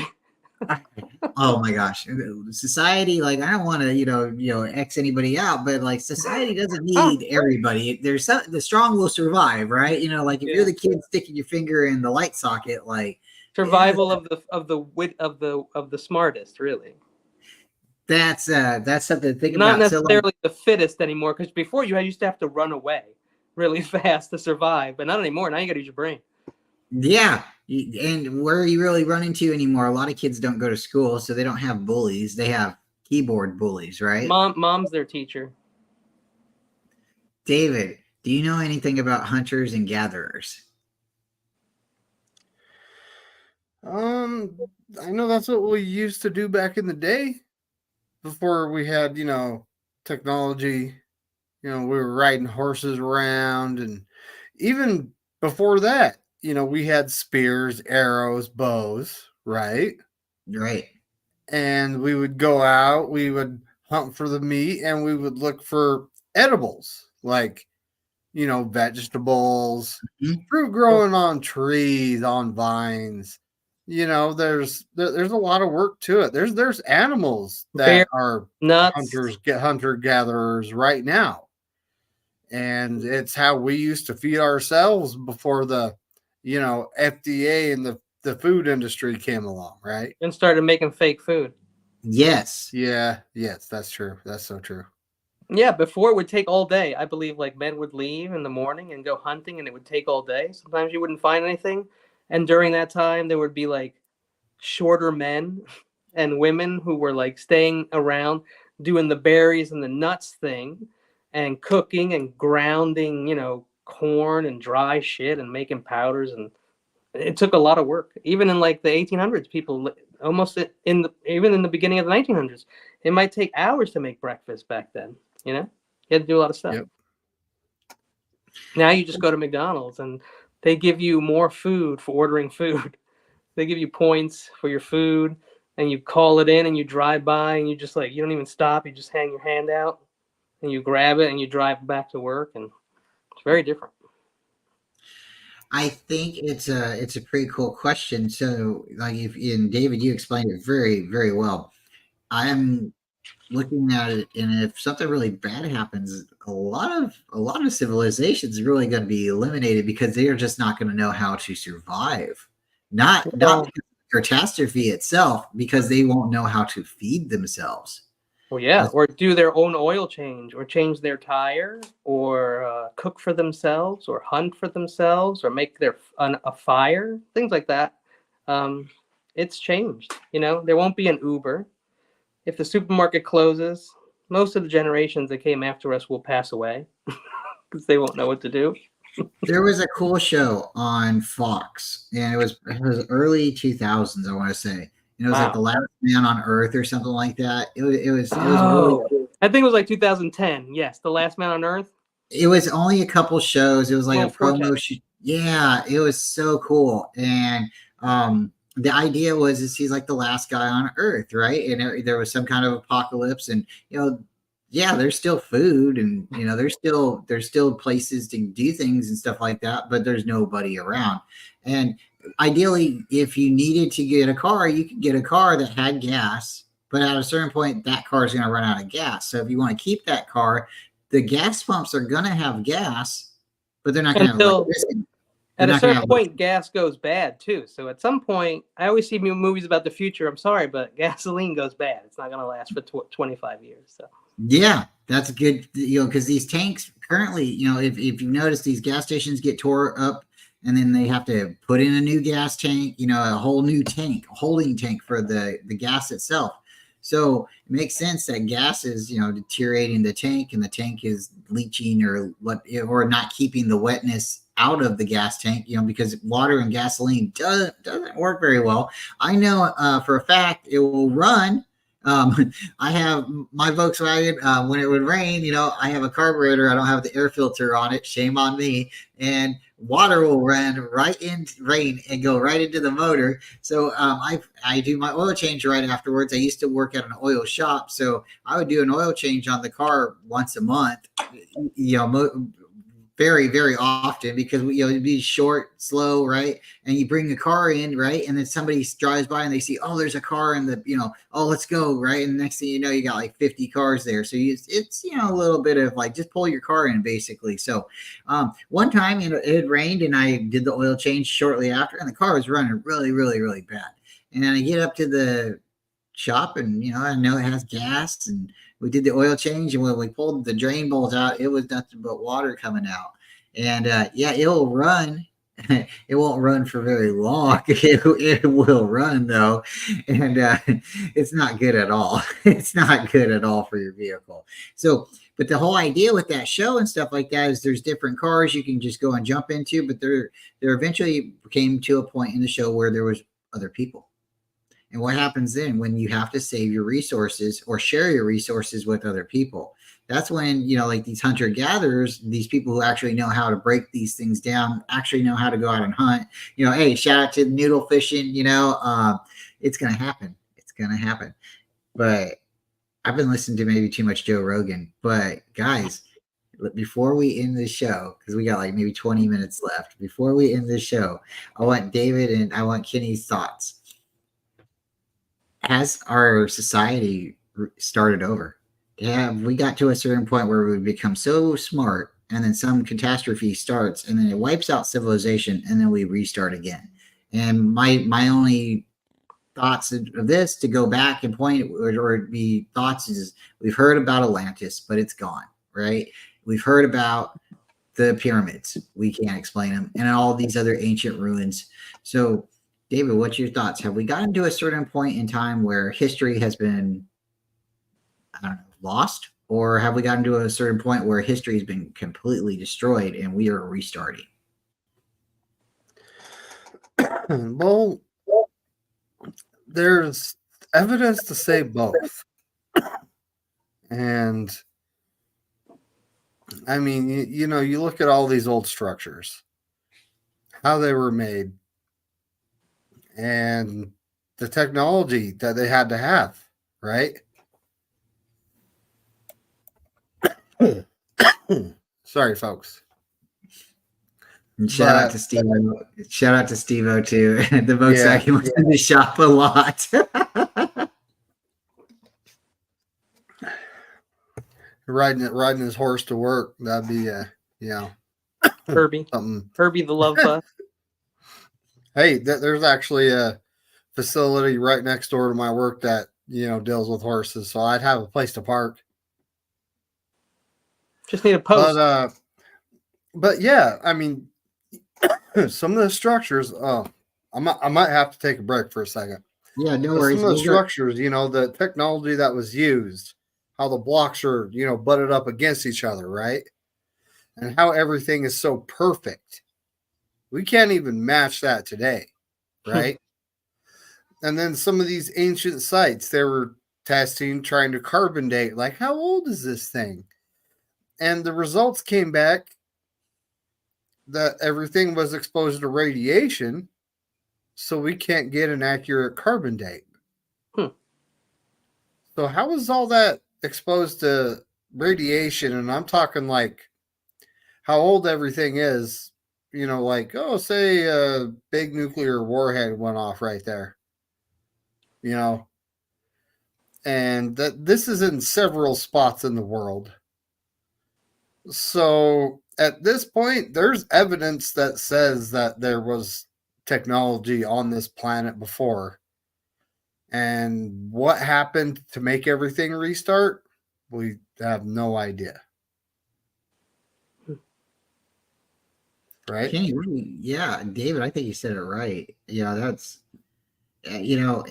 [SPEAKER 2] Oh my gosh, society! Like, I don't want to, X anybody out, but like, society doesn't need everybody. There's the strong will survive, right? Like if you're the kid sticking your finger in the light socket, like
[SPEAKER 4] survival of the smartest, really.
[SPEAKER 2] That's something to think
[SPEAKER 4] about. Not necessarily
[SPEAKER 2] the
[SPEAKER 4] fittest anymore, because before you used to have to run away really fast to survive, but not anymore. Now you got to use your brain.
[SPEAKER 2] Yeah. And where are you really running to anymore? A lot of kids don't go to school, so they don't have bullies. They have keyboard bullies, right?
[SPEAKER 4] Mom's their teacher.
[SPEAKER 2] David, do you know anything about hunters and gatherers?
[SPEAKER 3] I know that's what we used to do back in the day before we had, technology. We were riding horses around, and even before that, we had spears, arrows, bows, right?
[SPEAKER 2] Right.
[SPEAKER 3] And we would go out, we would hunt for the meat, and we would look for edibles like, vegetables, fruit growing on trees, on vines. There's a lot of work to it. There's animals that
[SPEAKER 4] Bear,
[SPEAKER 3] are
[SPEAKER 4] nuts.
[SPEAKER 3] hunter gatherers right now, and it's how we used to feed ourselves before the FDA and the food industry came along, right?
[SPEAKER 4] And started making fake food.
[SPEAKER 2] Yes.
[SPEAKER 3] Yes, that's true. That's so true.
[SPEAKER 4] Yeah, before it would take all day. I believe like men would leave in the morning and go hunting, and it would take all day. Sometimes you wouldn't find anything. And during that time, there would be like shorter men and women who were like staying around doing the berries and the nuts thing and cooking and grounding, corn and dry shit and making powders. And it took a lot of work. Even in like the 1800s, people almost even in the beginning of the 1900s, it might take hours to make breakfast back then. You had to do a lot of stuff.
[SPEAKER 3] Yep.
[SPEAKER 4] Now you just go to McDonald's and they give you more food for ordering food. They give you points for your food, and you call it in and you drive by and you just like, you don't even stop. You just hang your hand out and you grab it and you drive back to work, and it's very different.
[SPEAKER 2] I think it's a pretty cool question. So, like, David, you explained it very, very well. I'm looking at it, and if something really bad happens, a lot of civilizations are really going to be eliminated because they are just not going to know how to survive. Not because of the catastrophe itself, because they won't know how to feed themselves.
[SPEAKER 4] Well, yeah, or do their own oil change, or change their tire, or cook for themselves, or hunt for themselves, or make a fire, things like that. It's changed. There won't be an Uber. If the supermarket closes, most of the generations that came after us will pass away because they won't know what to do.
[SPEAKER 2] There was a cool show on Fox, and it was early 2000s, I want to say. And it was like The Last Man on Earth or something like that. It was really cool.
[SPEAKER 4] I think it was like 2010. Yes, The Last Man on Earth.
[SPEAKER 2] It was only a couple shows. It was like a promo show. Yeah, it was so cool. And the idea was he's like the last guy on Earth, right? And there was some kind of apocalypse, and there's still food, and there's still places to do things and stuff like that, but there's nobody around. And ideally, if you needed to get a car, you could get a car that had gas, but at a certain point, that car is going to run out of gas. So if you want to keep that car, the gas pumps are going to have gas, but they're not going to have electricity.
[SPEAKER 4] At a certain point, gas goes bad too. So at some point, I always see movies about the future. I'm sorry, but gasoline goes bad. It's not going to last for 25 years. So.
[SPEAKER 2] Yeah, that's good. Because these tanks currently, if you notice, these gas stations get tore up, and then they have to put in a new gas tank, a whole new tank, holding tank for the gas itself. So it makes sense that gas is, deteriorating the tank, and the tank is leaching or not keeping the wetness out of the gas tank, because water and gasoline doesn't work very well. I know for a fact it will run. I have my Volkswagen, when it would rain, I have a carburetor. I don't have the air filter on it. Shame on me. And water will run right into rain and go right into the motor. So I do my oil change right afterwards. I used to work at an oil shop, so I would do an oil change on the car once a month, very, very often, because it'd be short, slow, right? And you bring the car in, right? And then somebody drives by and they see, oh, there's a car in the, oh, let's go, right? And the next thing you know, you got like 50 cars there. So it's a little bit of like, just pull your car in, basically. So one time, it had rained, and I did the oil change shortly after, and the car was running really, really, really bad. And then I get up to the shop, and I know it has gas, and we did the oil change, and when we pulled the drain bolt out, it was nothing but water coming out. And it'll run. It won't run for very long. It will run though, and it's not good at all. It's not good at all for your vehicle. So, but the whole idea with that show and stuff like that is there's different cars you can just go and jump into, but there eventually came to a point in the show where there was other people. And what happens then when you have to save your resources or share your resources with other people? That's when, like these hunter-gatherers, these people who actually know how to break these things down, actually know how to go out and hunt. Hey, shout out to noodle fishing, it's going to happen. It's going to happen. But I've been listening to maybe too much Joe Rogan, but guys, before we end the show, because we got like maybe 20 minutes left, before we end the show, I want David and I want Kenny's thoughts. Has our society started over? Have we got to a certain point where we become so smart and then some catastrophe starts and then it wipes out civilization and then we restart again? And my only thoughts of this to go back and point or be thoughts is we've heard about Atlantis, but it's gone, right? We've heard about the pyramids. We can't explain them, and all these other ancient ruins. So, David, what's your thoughts? Have we gotten to a certain point in time where history has been, I don't know, lost? Or have we gotten to a certain point where history has been completely destroyed and we are restarting?
[SPEAKER 3] Well, there's evidence to say both. And I mean, you know, you look at all these old structures, how they were made, and the technology that they had to have, right? Sorry, folks.
[SPEAKER 2] And shout out to Steve. Shout out to Steve-O too. The Volkswagen was in the shop a lot.
[SPEAKER 3] riding his horse to work. That'd be
[SPEAKER 4] Herbie.
[SPEAKER 3] something.
[SPEAKER 4] Herbie the Love Bus.
[SPEAKER 3] Hey, there's actually a facility right next door to my work that, you know, deals with horses, so I'd have a place to park.
[SPEAKER 4] Just need a post.
[SPEAKER 3] But yeah, I mean, some of the structures. I might have to take a break for a second.
[SPEAKER 2] Yeah, no worries.
[SPEAKER 3] Some of the structures, you know, the technology that was used, how the blocks are, you know, butted up against each other, right? And how everything is so perfect. We can't even match that today, right? And then some of these ancient sites, they were testing, trying to carbon date, like, how old is this thing? And the results came back that everything was exposed to radiation, so we can't get an accurate carbon date. So how is all that exposed to radiation? And I'm talking like how old everything is, you know, like, oh, say a big nuclear warhead went off right there, you know, and that this is in several spots in the world. So at this point, there's evidence that says that there was technology on this planet before. And what happened to make everything restart? We have no idea. Right?
[SPEAKER 2] Yeah, David, I think you said it right. Yeah, that's, you know,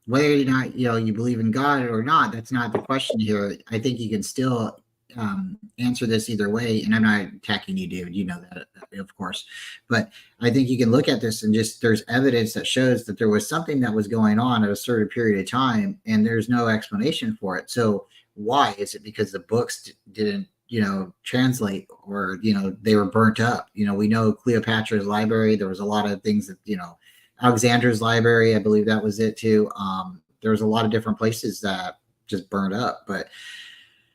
[SPEAKER 2] whether or not, you know, you believe in God or not, that's not the question here. I think you can still answer this either way. And I'm not attacking you, David. You know that, of course. But I think you can look at this and just there's evidence that shows that there was something that was going on at a certain period of time, and there's no explanation for it. So why? Is it because the books didn't, you know, translate, or, you know, they were burnt up? You know, we know Cleopatra's library, there was a lot of things that, you know, Alexander's library, I believe that was it too. There was a lot of different places that just burned up, but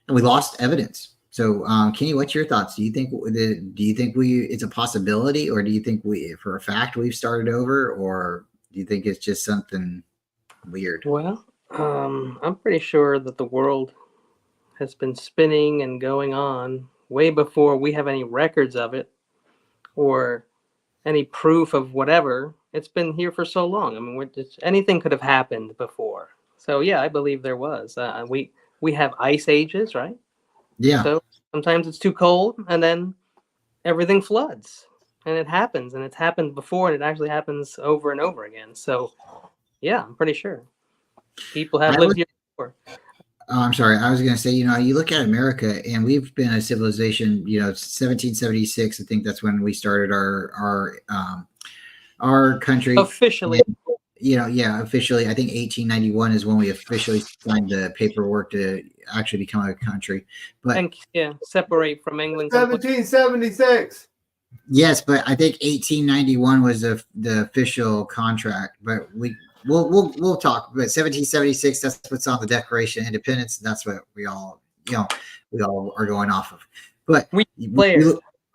[SPEAKER 2] we lost evidence. So, Kenny, what's your thoughts? Do you think it's a possibility, or do you think for a fact we've started over, or do you think it's just something weird?
[SPEAKER 4] Well, I'm pretty sure that the world has been spinning and going on way before we have any records of it or any proof of whatever. It's been here for so long. I mean, anything could have happened before. So yeah, I believe there was. We have ice ages, right?
[SPEAKER 2] Yeah.
[SPEAKER 4] So sometimes it's too cold, and then everything floods, and it happens, and it's happened before, and it actually happens over and over again. So yeah, I'm pretty sure people have lived here before.
[SPEAKER 2] Oh, I'm sorry. I was going to say, you know, you look at America, and we've been a civilization, you know, 1776. I think that's when we started our country
[SPEAKER 4] Officially.
[SPEAKER 2] And, you know, yeah, officially. I think 1891 is when we officially signed the paperwork to actually become a country. But
[SPEAKER 4] and separate from England.
[SPEAKER 3] 1776.
[SPEAKER 2] Yes, but I think 1891 was the official contract. But we'll talk. But 1776, that's what's on the Declaration of Independence, and that's what we all are going off of. But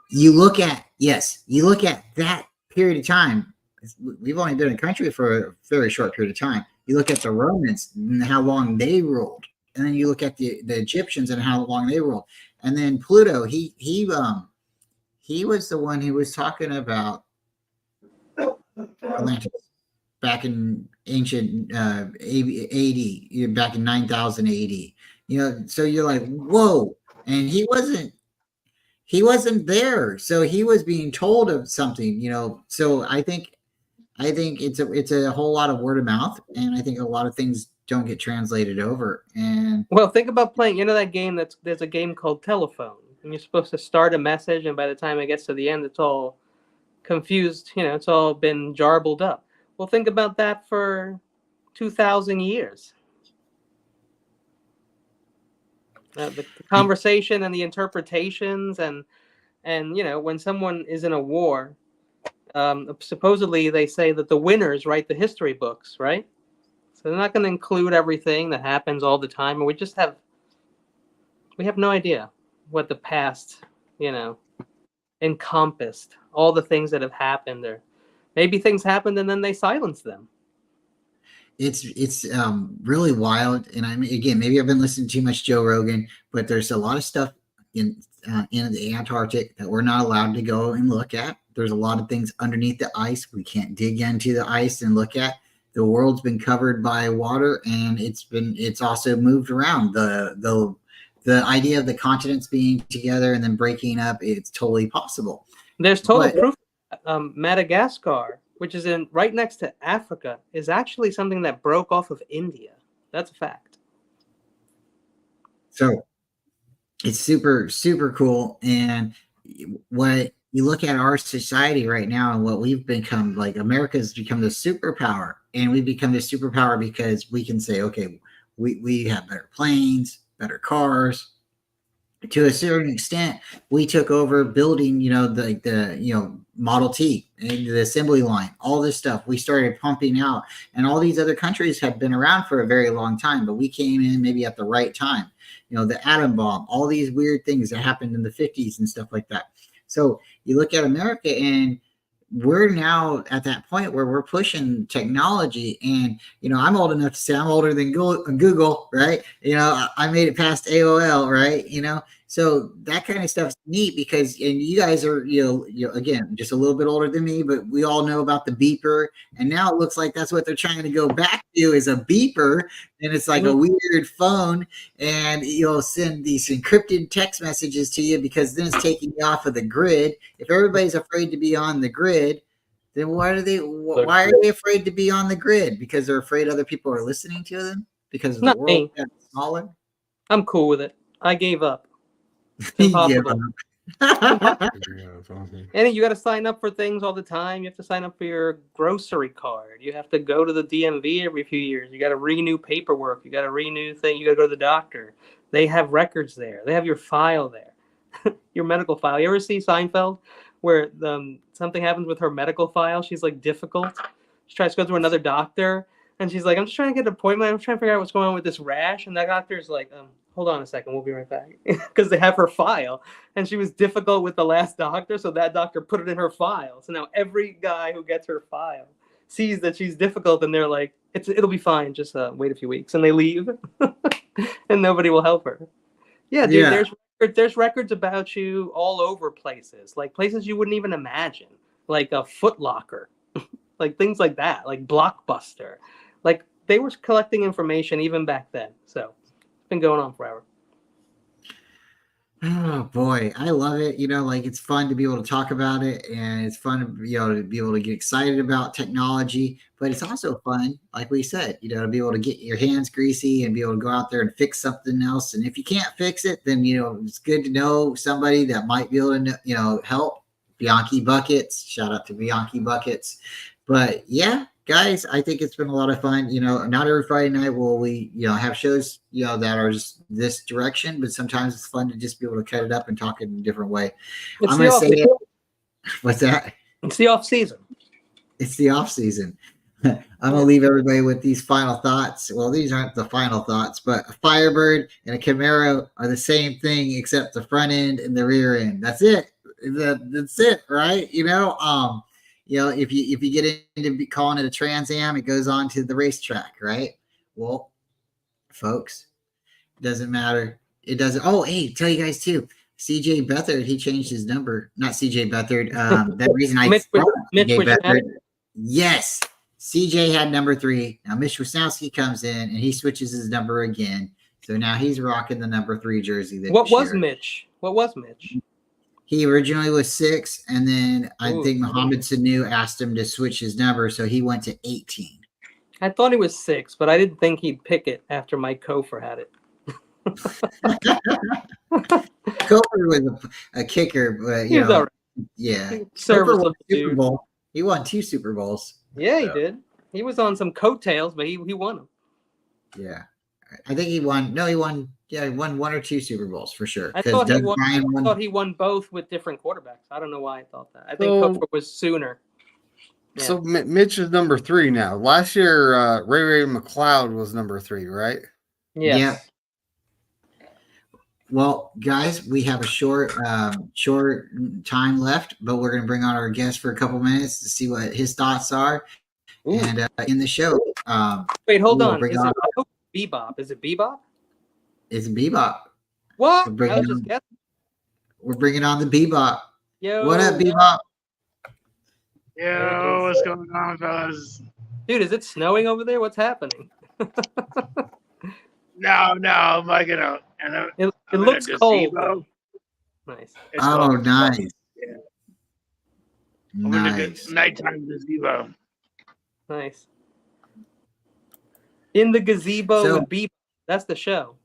[SPEAKER 2] you look at that period of time. We've only been in the country for a very short period of time. You look at the Romans and how long they ruled, and then you look at the Egyptians and how long they ruled, and then Pluto. He was the one who was talking about Atlantis back in ancient AD, back in 9000 AD. So you're like, whoa, and he wasn't there, so he was being told of something. So I think it's a whole lot of word of mouth, and I think a lot of things don't get translated over. And
[SPEAKER 4] well, think about playing. That game. There's a game called Telephone. And you're supposed to start a message, and by the time it gets to the end, it's all confused. It's all been jarbled up. Well, think about that for 2,000 years. The conversation and the interpretations, and when someone is in a war, supposedly they say that the winners write the history books, right? So they're not going to include everything that happens all the time, and we have no idea what the past, encompassed, all the things that have happened, or maybe things happened and then they silenced them.
[SPEAKER 2] It's really wild. And I mean, again, maybe I've been listening to too much Joe Rogan, but there's a lot of stuff in the Antarctic that we're not allowed to go and look at. There's a lot of things underneath the ice we can't dig into the ice and look at. The world's been covered by water, and it's also moved around. The idea of the continents being together and then breaking up, it's totally possible.
[SPEAKER 4] There's total proof. Madagascar, which is right next to Africa, is actually something that broke off of India. That's a fact.
[SPEAKER 2] So it's super, super cool. And what you look at our society right now and what we've become, like America's become the superpower, and we've become the superpower because we can say, okay, we have better planes, better cars. To a certain extent, we took over building, the Model T and the assembly line, all this stuff we started pumping out, and all these other countries have been around for a very long time, but we came in maybe at the right time. The atom bomb, all these weird things that happened in the 50s and stuff like that. So you look at America, and we're now at that point where we're pushing technology. And I'm old enough to say I'm older than Google, right? I made it past AOL, right? So that kind of stuff's neat because, and you guys are again just a little bit older than me, but we all know about the beeper, and now it looks like that's what they're trying to go back to is a beeper, and it's like a weird phone, and you'll send these encrypted text messages to you because then it's taking you off of the grid. If everybody's afraid to be on the grid, then why are they afraid to be on the grid? Because they're afraid other people are listening to them because of the world that's smaller.
[SPEAKER 4] I'm cool with it. I gave up. Impossible. And you got to sign up for things all the time. You have to sign up for your grocery card. You have to go to the DMV every few years. You got to renew paperwork. You got to renew things. You got to go to the doctor. They have records there. They have your file there, your medical file. You ever see Seinfeld where something happens with her medical file? She's like difficult. She tries to go to another doctor, and she's like, I'm just trying to get an appointment. I'm trying to figure out what's going on with this rash. And that doctor's like, hold on a second, we'll be right back. Because they have her file, and she was difficult with the last doctor, so that doctor put it in her file. So now every guy who gets her file sees that she's difficult, and they're like, it'll be fine, just wait a few weeks, and they leave, and nobody will help her. Yeah, dude, yeah. There's records about you all over places, like places you wouldn't even imagine, like a Foot Locker, like things like that, like Blockbuster. Like they were collecting information even back then, so been going on forever.
[SPEAKER 2] Oh boy, I love it. It's fun to be able to talk about it, and it's fun to be able to get excited about technology, but it's also fun, like we said, to be able to get your hands greasy and be able to go out there and fix something else. And if you can't fix it, then it's good to know somebody that might be able to help. Bianchi Buckets, shout out to Bianchi Buckets. But yeah, guys, I think it's been a lot of fun. Not every Friday night will we, have shows, that are just this direction, but sometimes it's fun to just be able to cut it up and talk in a different way. I'm going to say it. What's that?
[SPEAKER 4] It's the off season.
[SPEAKER 2] It's the off season. I'm gonna leave everybody with these final thoughts. Well, these aren't the final thoughts, but a Firebird and a Camaro are the same thing except the front end and the rear end. That's it. That's it, right? If you get into calling it a Trans Am, it goes on to the racetrack, right? Well, folks, doesn't matter. It doesn't. Oh, hey, tell you guys too. CJ Beathard, he changed his number. Not CJ Beathard. That reason I
[SPEAKER 4] Mitch
[SPEAKER 2] CJ
[SPEAKER 4] Wishnowsky.
[SPEAKER 2] Beathard. Yes, CJ had number 3. Now Mitch Wisnowski comes in and he switches his number again. So now he's rocking the number 3 jersey.
[SPEAKER 4] What was Mitch?
[SPEAKER 2] He originally was 6, and then I think Mohamed Sanu asked him to switch his number, so he went to 18.
[SPEAKER 4] I thought he was 6, but I didn't think he'd pick it after Mike Kofor had it.
[SPEAKER 2] Kofor was a kicker, but
[SPEAKER 4] He was all right.
[SPEAKER 2] yeah.
[SPEAKER 4] Serviceable
[SPEAKER 2] Kofor won a Super
[SPEAKER 4] dude.
[SPEAKER 2] Bowl. He won 2 Super Bowls.
[SPEAKER 4] Yeah, he did. He was on some coattails, but he won them.
[SPEAKER 2] Yeah, I think he won. No, he won. Yeah, he won 1 or 2 Super Bowls for sure.
[SPEAKER 4] I thought he won both with different quarterbacks. I don't know why I thought that. I think Kofor was sooner. Yeah.
[SPEAKER 3] So Mitch is number 3 now. Last year, Ray McLeod was number 3, right?
[SPEAKER 4] Yes.
[SPEAKER 2] Yeah. Well, guys, we have a short time left, but we're going to bring on our guest for a couple minutes to see what his thoughts are.
[SPEAKER 4] Ooh.
[SPEAKER 2] And in the show,
[SPEAKER 4] wait, hold on.
[SPEAKER 2] Is
[SPEAKER 4] it Bebop? Is it Bebop?
[SPEAKER 2] It's Bebop.
[SPEAKER 4] What?
[SPEAKER 2] We're
[SPEAKER 4] I was just guessing.
[SPEAKER 2] We're bringing on the Bebop.
[SPEAKER 4] Yo,
[SPEAKER 2] what up, Bebop?
[SPEAKER 5] Yo, what's going on, fellas?
[SPEAKER 4] Dude, is it snowing over there? What's happening?
[SPEAKER 5] No, I'm like, and
[SPEAKER 4] It looks cold. Nice.
[SPEAKER 2] Oh, nice.
[SPEAKER 5] Yeah.
[SPEAKER 2] I'm
[SPEAKER 5] nice. Nighttime gazebo.
[SPEAKER 4] Nice. In the gazebo
[SPEAKER 2] So,
[SPEAKER 4] with Bebop. That's the show.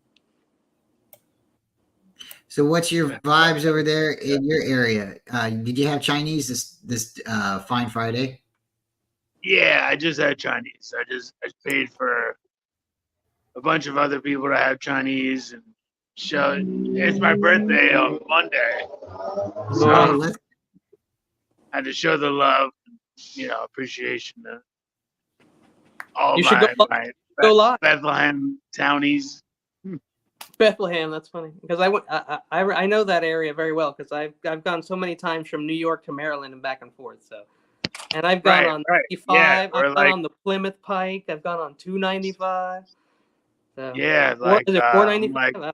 [SPEAKER 2] So what's your vibes over there in your area? Did you have Chinese this Fine Friday?
[SPEAKER 5] Yeah, I just had Chinese. I paid for a bunch of other people to have Chinese and show. It's my birthday on Monday, so I had to show the love, appreciation to all
[SPEAKER 4] You should
[SPEAKER 5] my
[SPEAKER 4] go live.
[SPEAKER 5] Bethlehem townies.
[SPEAKER 4] Bethlehem, that's funny because I know that area very well because I've gone so many times from New York to Maryland and back and forth. So, and I've gone on 95.
[SPEAKER 5] Yeah,
[SPEAKER 4] I've gone on the Plymouth Pike. I've gone on 295. So,
[SPEAKER 5] yeah,
[SPEAKER 4] is it 495?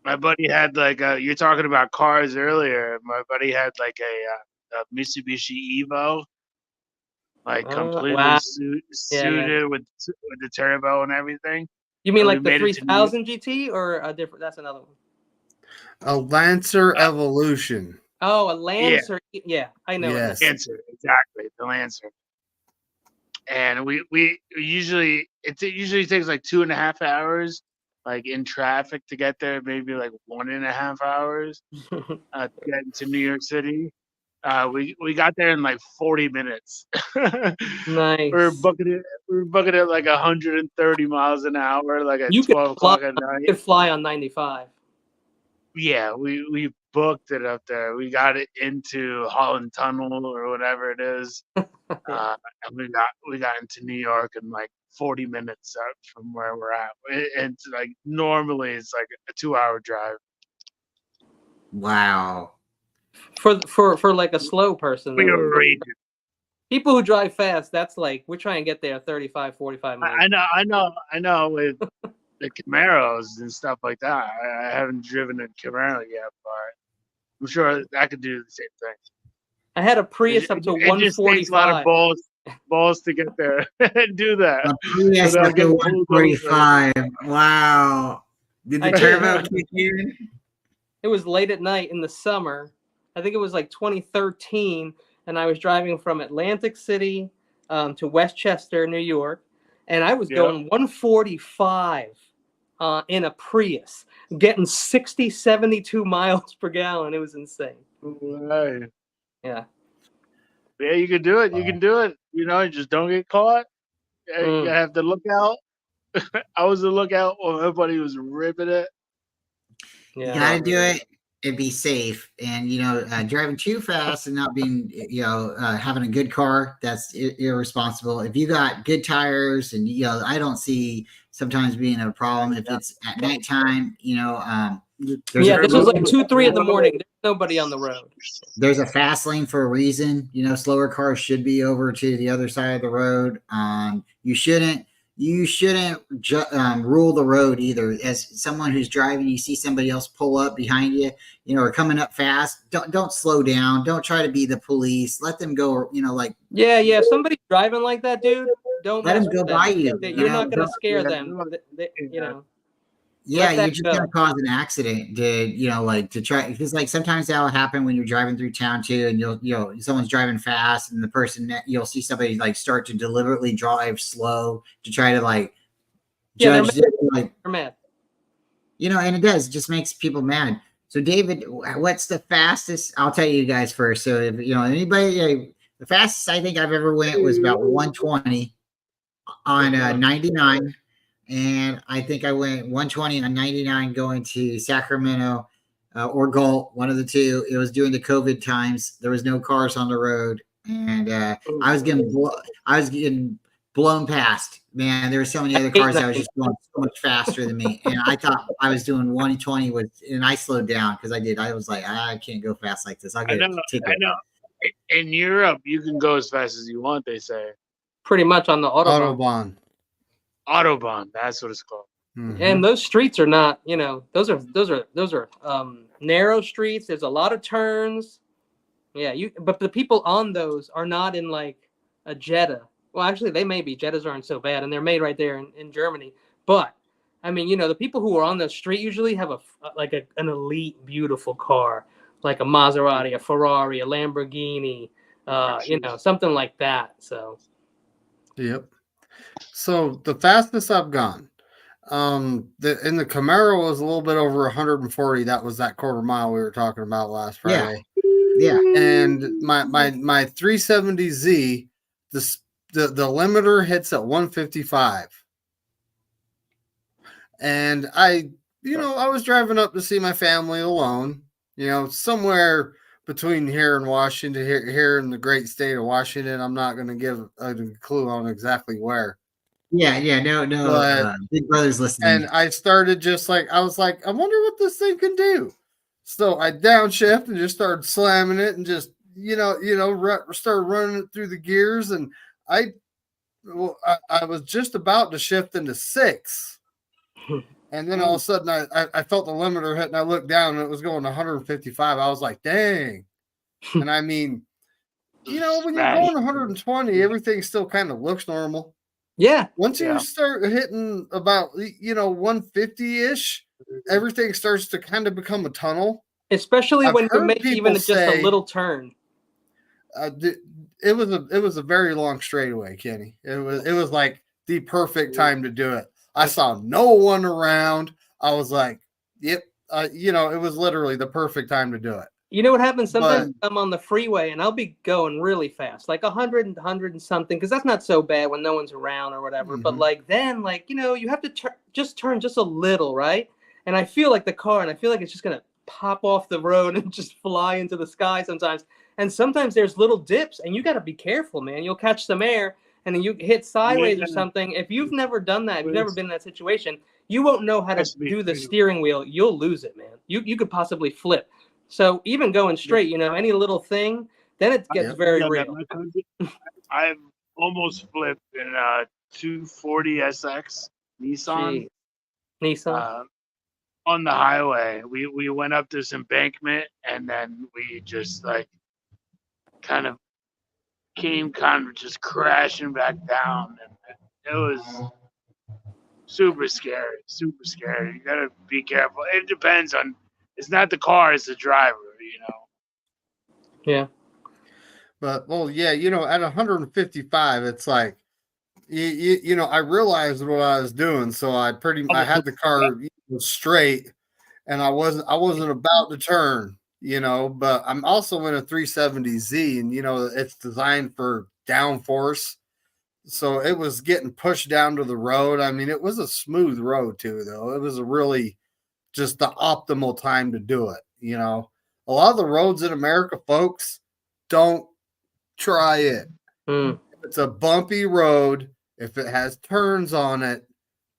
[SPEAKER 5] My buddy had you're talking about cars earlier. My buddy had a Mitsubishi Evo, completely suited with the turbo and everything.
[SPEAKER 4] You mean like the 3000 GT or a different? That's another one.
[SPEAKER 3] A Lancer Evolution.
[SPEAKER 4] Oh, a Lancer. Yeah, I know.
[SPEAKER 3] Yes.
[SPEAKER 5] Lancer, exactly, the Lancer. And we usually it takes 2.5 hours, in traffic to get there. Maybe 1.5 hours to get into New York City. We got there in 40 minutes.
[SPEAKER 4] Nice.
[SPEAKER 5] We were booking it 130 miles an hour, at 12 o'clock at night.
[SPEAKER 4] You could fly on 95.
[SPEAKER 5] Yeah, we booked it up there. We got it into Holland Tunnel or whatever it is, and we got into New York in 40 minutes out from where we're at. It's normally it's a 2-hour drive.
[SPEAKER 2] Wow.
[SPEAKER 4] For a slow person.
[SPEAKER 5] We were raging.
[SPEAKER 4] People who drive fast, that's we're trying to get there 35, 45 minutes.
[SPEAKER 5] I know with the Camaros and stuff like that. I haven't driven a Camaro yet, but I'm sure I could do the same thing.
[SPEAKER 4] I had a Prius up to 145.
[SPEAKER 5] It just takes a lot of balls to get there and do that.
[SPEAKER 2] A Prius up to 145. Wow. Did the turbo kick in?
[SPEAKER 4] It was late at night in the summer. I think it was 2013, and I was driving from Atlantic City to Westchester, New York, and I was going 145 in a Prius, getting 60, 72 miles per gallon. It was insane.
[SPEAKER 5] Right.
[SPEAKER 4] Yeah.
[SPEAKER 5] Yeah, you can do it. You can do it. You just don't get caught. You have to look out. I was the lookout when everybody was ripping it.
[SPEAKER 4] Yeah.
[SPEAKER 2] You gotta do it. and be safe. And driving too fast and not being, having a good car, that's irresponsible. If you got good tires, and I don't see sometimes being a problem if it's at nighttime.
[SPEAKER 4] Yeah, this was like 2, 3 in the morning. There's nobody on the road.
[SPEAKER 2] There's a fast lane for a reason. Slower cars should be over to the other side of the road. You shouldn't rule the road either. As someone who's driving, you see somebody else pull up behind you, or coming up fast. Don't slow down. Don't try to be the police. Let them go.
[SPEAKER 4] Yeah. If somebody's driving like that, dude, don't
[SPEAKER 2] let them go by you.
[SPEAKER 4] You're not going to scare them.
[SPEAKER 2] Yeah, you're just gonna cause an accident to try, because sometimes that'll happen when you're driving through town too, and someone's driving fast, and the person you'll see somebody start to deliberately drive slow to try to judge
[SPEAKER 4] they're mad.
[SPEAKER 2] And it just makes people mad. So David, what's the fastest? I'll tell you guys first. So if anybody, the fastest I think I've ever went was about 120 on 99. And I think I went 120 on 99 going to Sacramento or Galt, one of the two. It was during the COVID times. There was no cars on the road, and I was getting blown past. Man, there were so many other cars that was just going so much faster than me, and I thought I was doing 120 and I slowed down because I was like, I can't go fast like this. I'll get a ticket.
[SPEAKER 5] I know. In Europe, you can go as fast as you want. They say
[SPEAKER 4] pretty much on the Autobahn.
[SPEAKER 5] Autobahn, that's what it's called.
[SPEAKER 3] Mm-hmm.
[SPEAKER 4] And those streets are not, those are narrow streets. There's a lot of turns. Yeah, but the people on those are not in like a Jetta. Well, actually, they may be. Jettas aren't so bad, and they're made right there in Germany. But I mean, the people who are on the street usually have an elite, beautiful car, like a Maserati, a Ferrari, a Lamborghini, something like that. So.
[SPEAKER 3] Yep. So the fastest I've gone, in the Camaro was a little bit over 140. That was that quarter mile we were talking about last Friday.
[SPEAKER 2] Yeah.
[SPEAKER 3] And my 370Z, the limiter hits at 155. And I was driving up to see my family alone, somewhere between here and Washington, here in the great state of Washington. I'm not going to give a clue on exactly where.
[SPEAKER 2] No. Big Brother's listening.
[SPEAKER 3] And I started I was like, I wonder what this thing can do. So I downshift and just started slamming it and just, started running it through the gears. And I was just about to shift into 6. And then all of a sudden I felt the limiter hit, and I looked down and it was going 155. I was like, dang. And I mean, when you're going 120, everything still kind of looks normal.
[SPEAKER 4] Yeah.
[SPEAKER 3] Once you start hitting about 150-ish, everything starts to kind of become a tunnel.
[SPEAKER 4] Especially when you make even just a little turn.
[SPEAKER 3] It was a very long straightaway, Kenny. It was like the perfect time to do it. I saw no one around. I was like, yep. It was literally the perfect time to do it.
[SPEAKER 4] You know what happens? Sometimes I'm on the freeway and I'll be going really fast, like 100 and something, because that's not so bad when no one's around or whatever.
[SPEAKER 3] Mm-hmm.
[SPEAKER 4] But then you have to turn just a little, right? And I feel like the car, and I feel like it's just going to pop off the road and just fly into the sky sometimes. And sometimes there's little dips, and you got to be careful, man. You'll catch some air, and then you hit sideways or something. If you've never done that, if you've never been in that situation, you won't know how to do the steering wheel. You'll lose it, man. You could possibly flip. So even going straight, any little thing, then it gets very real.
[SPEAKER 5] I've almost flipped in a 240 SX Nissan.
[SPEAKER 4] Nissan.
[SPEAKER 5] On the highway. We went up this embankment, and then we just kind of came just crashing back down. And it was super scary. You got to be careful. It depends on, it's not the car, it's the driver,
[SPEAKER 4] Yeah.
[SPEAKER 3] But, at 155, it's like, I realized what I was doing. So I had the car straight, and I wasn't about to turn, but I'm also in a 370Z, and, it's designed for downforce. So it was getting pushed down to the road. I mean, it was a smooth road too, though. It was a really just the optimal time to do it. You know, a lot of the roads in America, folks, don't try it.
[SPEAKER 4] Mm.
[SPEAKER 3] If it's a bumpy road, if it has turns on it,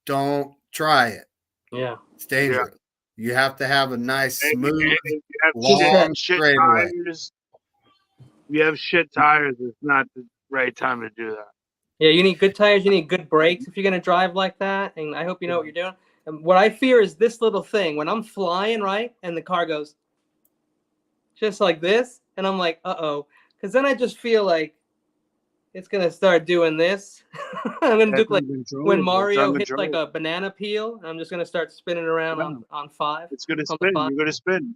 [SPEAKER 3] don't try it.
[SPEAKER 4] Yeah.
[SPEAKER 3] It's dangerous. You have to have a nice, smooth,
[SPEAKER 5] If you have
[SPEAKER 3] long
[SPEAKER 5] shit
[SPEAKER 3] straightaway.
[SPEAKER 5] tires, if you have shit tires, it's not the right time to do that.
[SPEAKER 4] Yeah, you need good tires. You need good brakes if you're going to drive like that. And I hope you know what you're doing. And what I fear is this little thing. When I'm flying, right, and the car goes just like this, and I'm like, uh-oh. Because then I just feel like it's going to start doing this. I'm going to do like when Mario hits like a banana peel. I'm just going to start spinning around on 5.
[SPEAKER 5] It's going to spin. You're going to spin.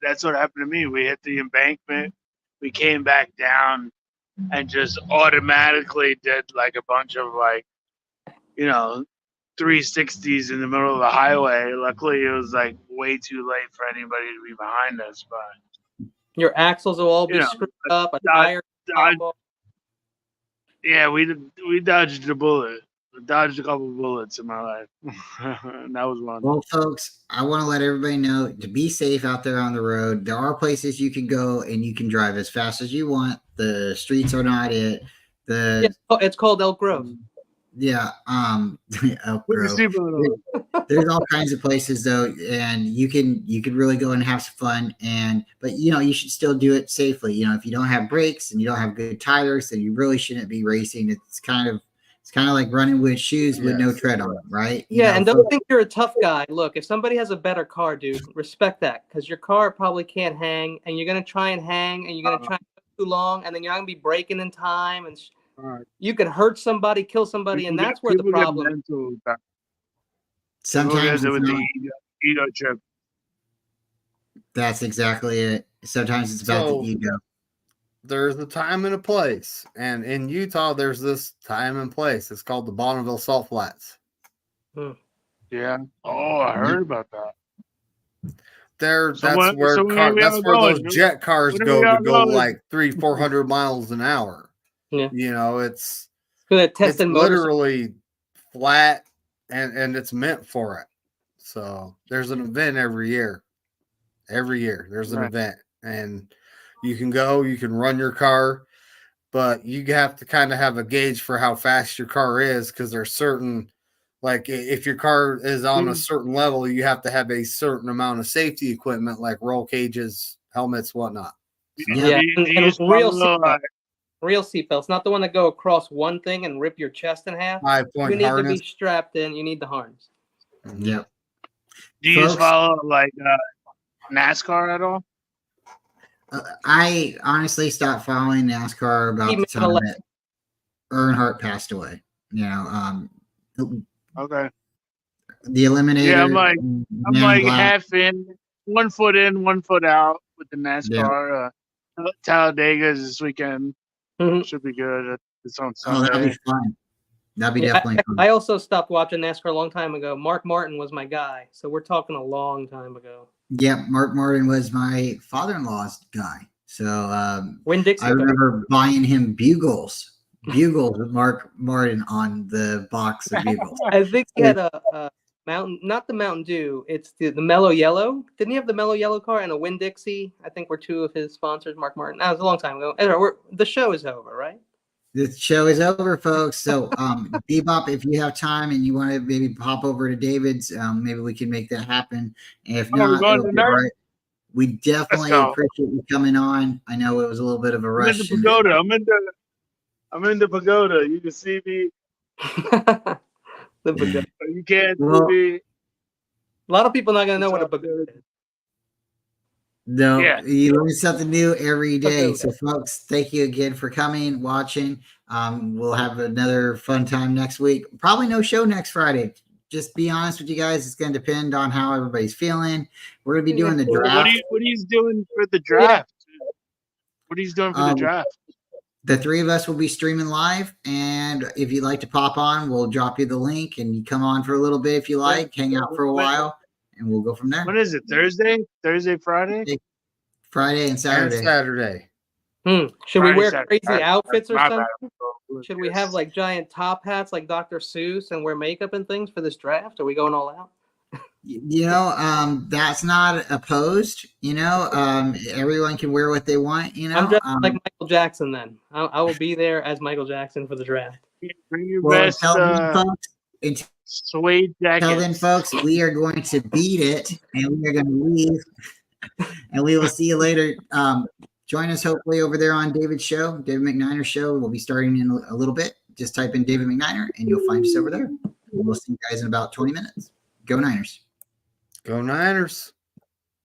[SPEAKER 5] That's what happened to me. We hit the embankment. We came back down and just automatically did like a bunch of 360s in the middle of the highway. Luckily, it was like way too late for anybody to be behind us. But
[SPEAKER 4] your axles will all be screwed up. A tire.
[SPEAKER 5] Yeah, we dodged a bullet. Dodged a couple bullets in my life. And that was one.
[SPEAKER 2] Well, folks, I want to let everybody know to be safe out there on the road. There are places you can go and you can drive as fast as you want. The streets are not it.
[SPEAKER 4] It's called Elk Grove.
[SPEAKER 2] Yeah, Elk Grove. There's all kinds of places though, and you can really go and have some fun. But you should still do it safely. If you don't have brakes and you don't have good tires, then you really shouldn't be racing. It's kind of like running with shoes with no tread on them, right?
[SPEAKER 4] And don't think you're a tough guy. Look, if somebody has a better car, dude, respect that, because your car probably can't hang, and you're gonna try and hang, and you're gonna try too long, and then you're not gonna be braking in time, and you can hurt somebody, kill somebody, and that's where the problem.
[SPEAKER 2] Sometimes
[SPEAKER 5] it with the ego trip.
[SPEAKER 2] That's exactly it. Sometimes it's about the ego.
[SPEAKER 3] There's a time and a place, and in Utah, there's this time and place. It's called the Bonneville Salt Flats.
[SPEAKER 5] Yeah. Oh, I heard about that.
[SPEAKER 3] That's where those jet cars go to go like 300-400 miles an hour.
[SPEAKER 4] Yeah.
[SPEAKER 3] It's literally flat, and it's meant for it. So there's an event every year. Every year there's an event, and you can go, you can run your car, but you have to kind of have a gauge for how fast your car is, because there's certain, like if your car is on a certain level, you have to have a certain amount of safety equipment, like roll cages, helmets, whatnot.
[SPEAKER 4] Yeah, and real seatbelts, not the one that go across one thing and rip your chest in half.
[SPEAKER 3] 5-point
[SPEAKER 4] you need
[SPEAKER 3] harness.
[SPEAKER 4] to be strapped in. You need the harness.
[SPEAKER 2] Yep.
[SPEAKER 5] Do you follow NASCAR at all?
[SPEAKER 2] I honestly stopped following NASCAR about the time that Earnhardt passed away.
[SPEAKER 5] Okay.
[SPEAKER 2] The Eliminator.
[SPEAKER 5] Yeah, I'm like half in, 1 foot in, 1 foot out with the NASCAR. Yeah. Talladega is this weekend.
[SPEAKER 4] Mm-hmm.
[SPEAKER 5] Should be good. It's on Sunday.
[SPEAKER 2] That'll be fun. That'll be definitely fun.
[SPEAKER 4] I also stopped watching NASCAR a long time ago. Mark Martin was my guy, so we're talking a long time ago.
[SPEAKER 2] Yeah, Mark Martin was my father-in-law's guy. So
[SPEAKER 4] Winn-Dixie.
[SPEAKER 2] I remember buying him bugles with Mark Martin on the box of bugles.
[SPEAKER 4] I think he had a Mountain, not the Mountain Dew. It's the Mellow Yellow. Didn't he have the Mellow Yellow car and a Winn-Dixie? I think were two of his sponsors, Mark Martin. That was a long time ago. Anyway, the show is over, right?
[SPEAKER 2] The show is over, folks. So, Bebop, if you have time and you want to maybe pop over to David's, maybe we can make that happen. And if not, right. We definitely appreciate you coming on. I know it was a little bit of a rush.
[SPEAKER 5] I'm in the pagoda. You can see me.
[SPEAKER 4] The pagoda.
[SPEAKER 5] You can't see me.
[SPEAKER 4] A lot of people not gonna know what a pagoda is.
[SPEAKER 2] No, you learn something new every day. So, folks, thank you again for coming, watching. We'll have another fun time next week. Probably no show next Friday. Just be honest with you guys. It's going to depend on how everybody's feeling. We're going to be doing the draft.
[SPEAKER 5] What are you doing for the draft? What are you doing for the draft?
[SPEAKER 2] The three of us will be streaming live. And if you'd like to pop on, we'll drop you the link and you come on for a little bit if you like. Hang out for a while. And we'll go from there.
[SPEAKER 5] When is it? Thursday, Friday?
[SPEAKER 2] Friday and Saturday.
[SPEAKER 4] Should we wear crazy outfits or something? Should we have like giant top hats like Dr. Seuss and wear makeup and things for this draft? Are we going all out?
[SPEAKER 2] That's not opposed. Everyone can wear what they want.
[SPEAKER 4] I'm dressed like Michael Jackson. Then I will be there as Michael Jackson for the draft.
[SPEAKER 5] Bring your
[SPEAKER 2] Well,
[SPEAKER 5] best
[SPEAKER 2] until then, folks,
[SPEAKER 5] suede jackets.
[SPEAKER 2] we are going to beat it, and we are going to leave, and we will see you later. Join us hopefully over there on David's show, David McNiner show. We'll be starting in a little bit. Just type in David McNiner, and you'll find us over there. We'll see you guys in about 20 minutes. Go Niners.
[SPEAKER 3] Go Niners.